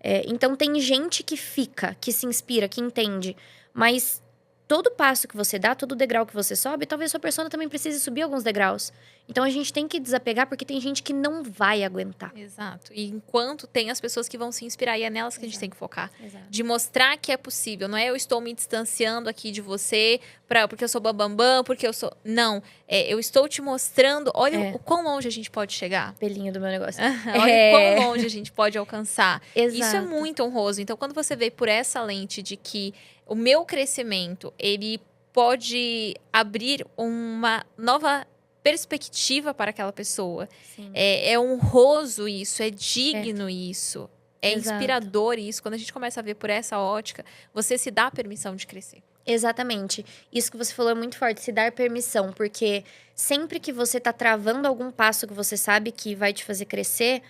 Então, tem gente que fica, que se inspira, que entende. Mas todo passo que você dá, todo degrau que você sobe, talvez sua persona também precise subir alguns degraus. Então, a gente tem que desapegar, porque tem gente que não vai aguentar. Exato. E enquanto tem as pessoas que vão se inspirar, e é nelas que a gente tem que focar. Exato. De mostrar que é possível. Não é eu estou me distanciando aqui de você porque eu sou bambambam, porque eu sou... Não. Eu estou te mostrando... Olha o quão longe a gente pode chegar. Pelinho do meu negócio. Olha o quão longe a gente pode alcançar. Exato. Isso é muito honroso. Então, quando você vê por essa lente de que o meu crescimento, ele pode abrir uma nova perspectiva para aquela pessoa. Sim. É honroso isso, é digno isso. É Exato. inspirador isso. Quando a gente começa a ver por essa ótica, você se dá a permissão de crescer. Exatamente. Isso que você falou é muito forte, se dar permissão. Porque sempre que você tá travando algum passo que você sabe que vai te fazer crescer,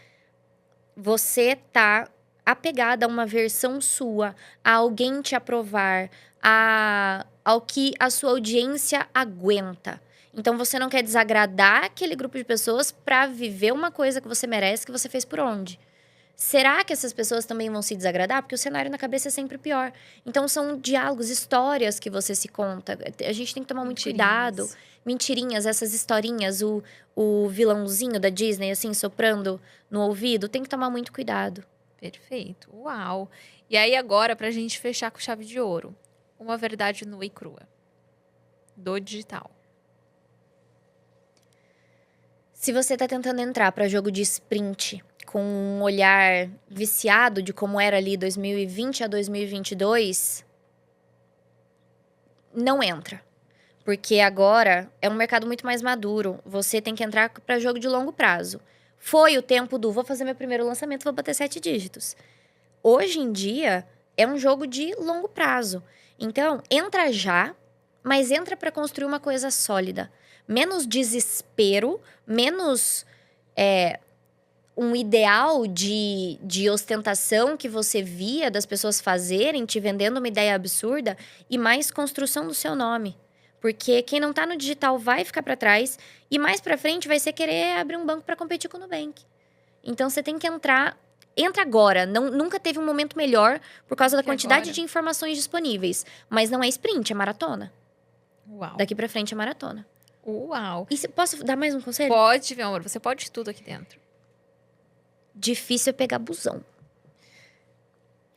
você tá apegada a uma versão sua, a alguém te aprovar, ao que a sua audiência aguenta. Então, você não quer desagradar aquele grupo de pessoas pra viver uma coisa que você merece, que você fez por onde? Será que essas pessoas também vão se desagradar? Porque o cenário na cabeça é sempre pior. Então, são diálogos, histórias que você se conta. A gente tem que tomar muito cuidado. Mentirinhas, essas historinhas, o vilãozinho da Disney, assim, soprando no ouvido. Tem que tomar muito cuidado. Perfeito. Uau. E aí, agora, pra gente fechar com chave de ouro. Uma verdade nua e crua. Do digital. Se você tá tentando entrar para jogo de sprint com um olhar viciado de como era ali 2020 a 2022, não entra. Porque agora é um mercado muito mais maduro. Você tem que entrar para jogo de longo prazo. Foi o tempo do vou fazer meu primeiro lançamento, vou bater 7 dígitos. Hoje em dia é um jogo de longo prazo. Então, entra já, mas entra para construir uma coisa sólida. Menos desespero, menos um ideal de ostentação que você via das pessoas fazerem, te vendendo uma ideia absurda, e mais construção do seu nome. Porque quem não tá no digital vai ficar para trás, e mais para frente vai ser querer abrir um banco para competir com o Nubank. Então, você tem que entrar... Entra agora. Nunca teve um momento melhor por causa da quantidade de informações disponíveis. Mas não é sprint, é maratona. Uau. Daqui pra frente é maratona. Uau. E posso dar mais um conselho? Pode, meu amor. Você pode tudo aqui dentro. Difícil é pegar busão.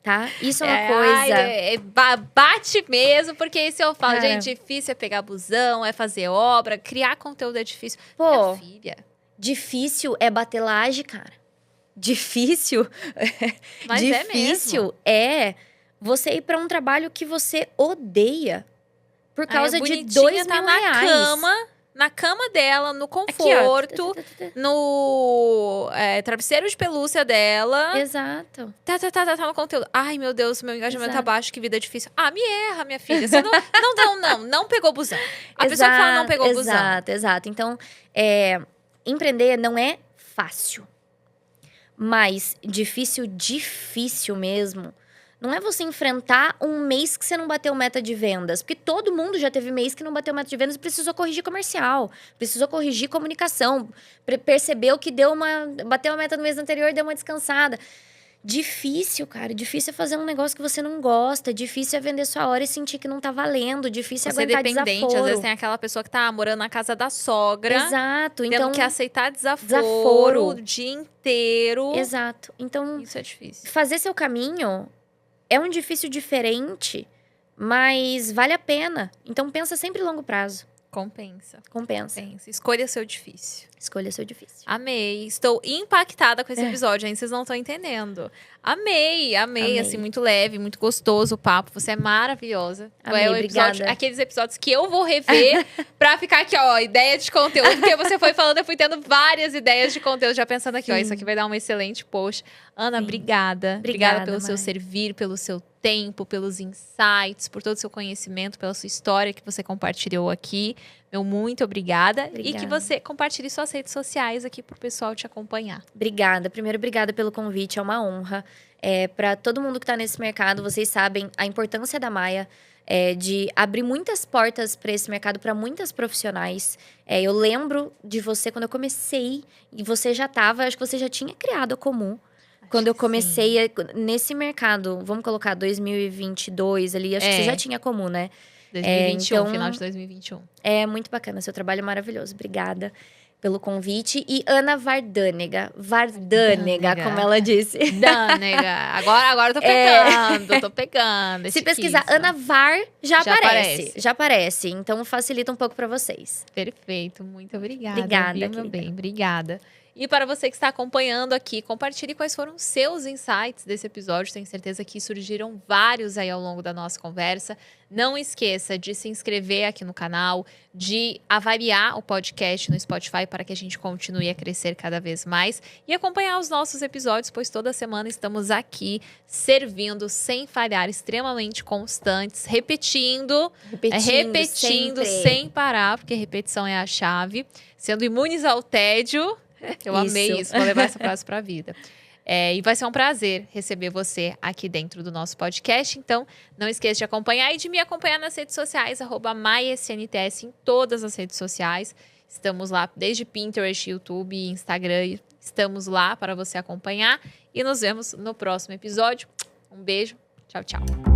Tá? Isso é uma coisa... Bate mesmo, porque isso eu falo. Cara. Gente, difícil é pegar busão, é fazer obra, criar conteúdo é difícil. Pô, minha filha. Difícil é bater laje, cara. Difícil... Mas difícil é você ir pra um trabalho que você odeia. Por causa de R$2.000. Tá na cama dela, no conforto, Aqui, ó. no travesseiro de pelúcia dela. Exato. Tá no conteúdo. Ai, meu Deus, meu engajamento tá Exato. baixo, que vida difícil. Ah, me erra, minha filha. Você não pegou busão. A pessoa que fala não pegou busão. Exato. Então, empreender não é fácil. Mas difícil mesmo, Não é você enfrentar um mês que você não bateu meta de vendas. Porque todo mundo já teve mês que não bateu meta de vendas e precisou corrigir comercial. Precisou corrigir comunicação. Percebeu que bateu a meta no mês anterior e deu uma descansada. Difícil, cara. Difícil é fazer um negócio que você não gosta. Difícil é vender sua hora e sentir que não tá valendo. Difícil é aguentar dependente, desaforo. Às vezes tem aquela pessoa que tá morando na casa da sogra. Exato. Tendo Então, que aceitar desaforo o dia inteiro. Exato. Então, Isso é difícil. fazer seu caminho é um difícil diferente, mas vale a pena. Então, pensa sempre em longo prazo. Compensa. Escolha seu difícil. Escolha seu difícil. Amei. Estou impactada com esse episódio, hein? Vocês não estão entendendo. Amei. Assim, muito leve, muito gostoso o papo. Você é maravilhosa. Amei, obrigada. Aqueles episódios que eu vou rever pra ficar aqui, ó, ideia de conteúdo. Porque você foi falando, eu fui tendo várias ideias de conteúdo, já pensando aqui, ó, isso aqui vai dar um excelente post. Ana, obrigada. Obrigada pelo seu servir, pelo seu tempo, pelos insights, por todo o seu conhecimento, pela sua história que você compartilhou aqui. Meu muito obrigada. E que você compartilhe suas redes sociais aqui pro pessoal te acompanhar. Obrigada. Primeiro, obrigada pelo convite. É uma honra. Para todo mundo que tá nesse mercado, vocês sabem a importância da Maia. De abrir muitas portas para esse mercado, para muitas profissionais. Eu lembro de você quando eu comecei, e você já tava, acho que você já tinha criado a Comum. Quando eu comecei nesse mercado, vamos colocar 2022 ali, acho que você já tinha Comum, né? 2021, então, final de 2021. É muito bacana, seu trabalho é maravilhoso. Obrigada pelo convite. E Ana Vardânega, como ela disse. Dânega. Agora eu tô pegando. Se pesquisar Ana Var, já aparece. Então, facilita um pouco para vocês. Perfeito. Muito obrigada. Obrigada, meu bem. Obrigada. E para você que está acompanhando aqui, compartilhe quais foram os seus insights desse episódio. Tenho certeza que surgiram vários aí ao longo da nossa conversa. Não esqueça de se inscrever aqui no canal, de avaliar o podcast no Spotify para que a gente continue a crescer cada vez mais e acompanhar os nossos episódios, pois toda semana estamos aqui servindo sem falhar, extremamente constantes, repetindo sem parar, porque repetição é a chave, sendo imunes ao tédio. Eu amei isso, vou levar essa frase para a vida. E vai ser um prazer receber você aqui dentro do nosso podcast. Então, não esqueça de acompanhar e de me acompanhar nas redes sociais, @maiasnts em todas as redes sociais. Estamos lá desde Pinterest, YouTube e Instagram. Estamos lá para você acompanhar. E nos vemos no próximo episódio. Um beijo. Tchau, tchau.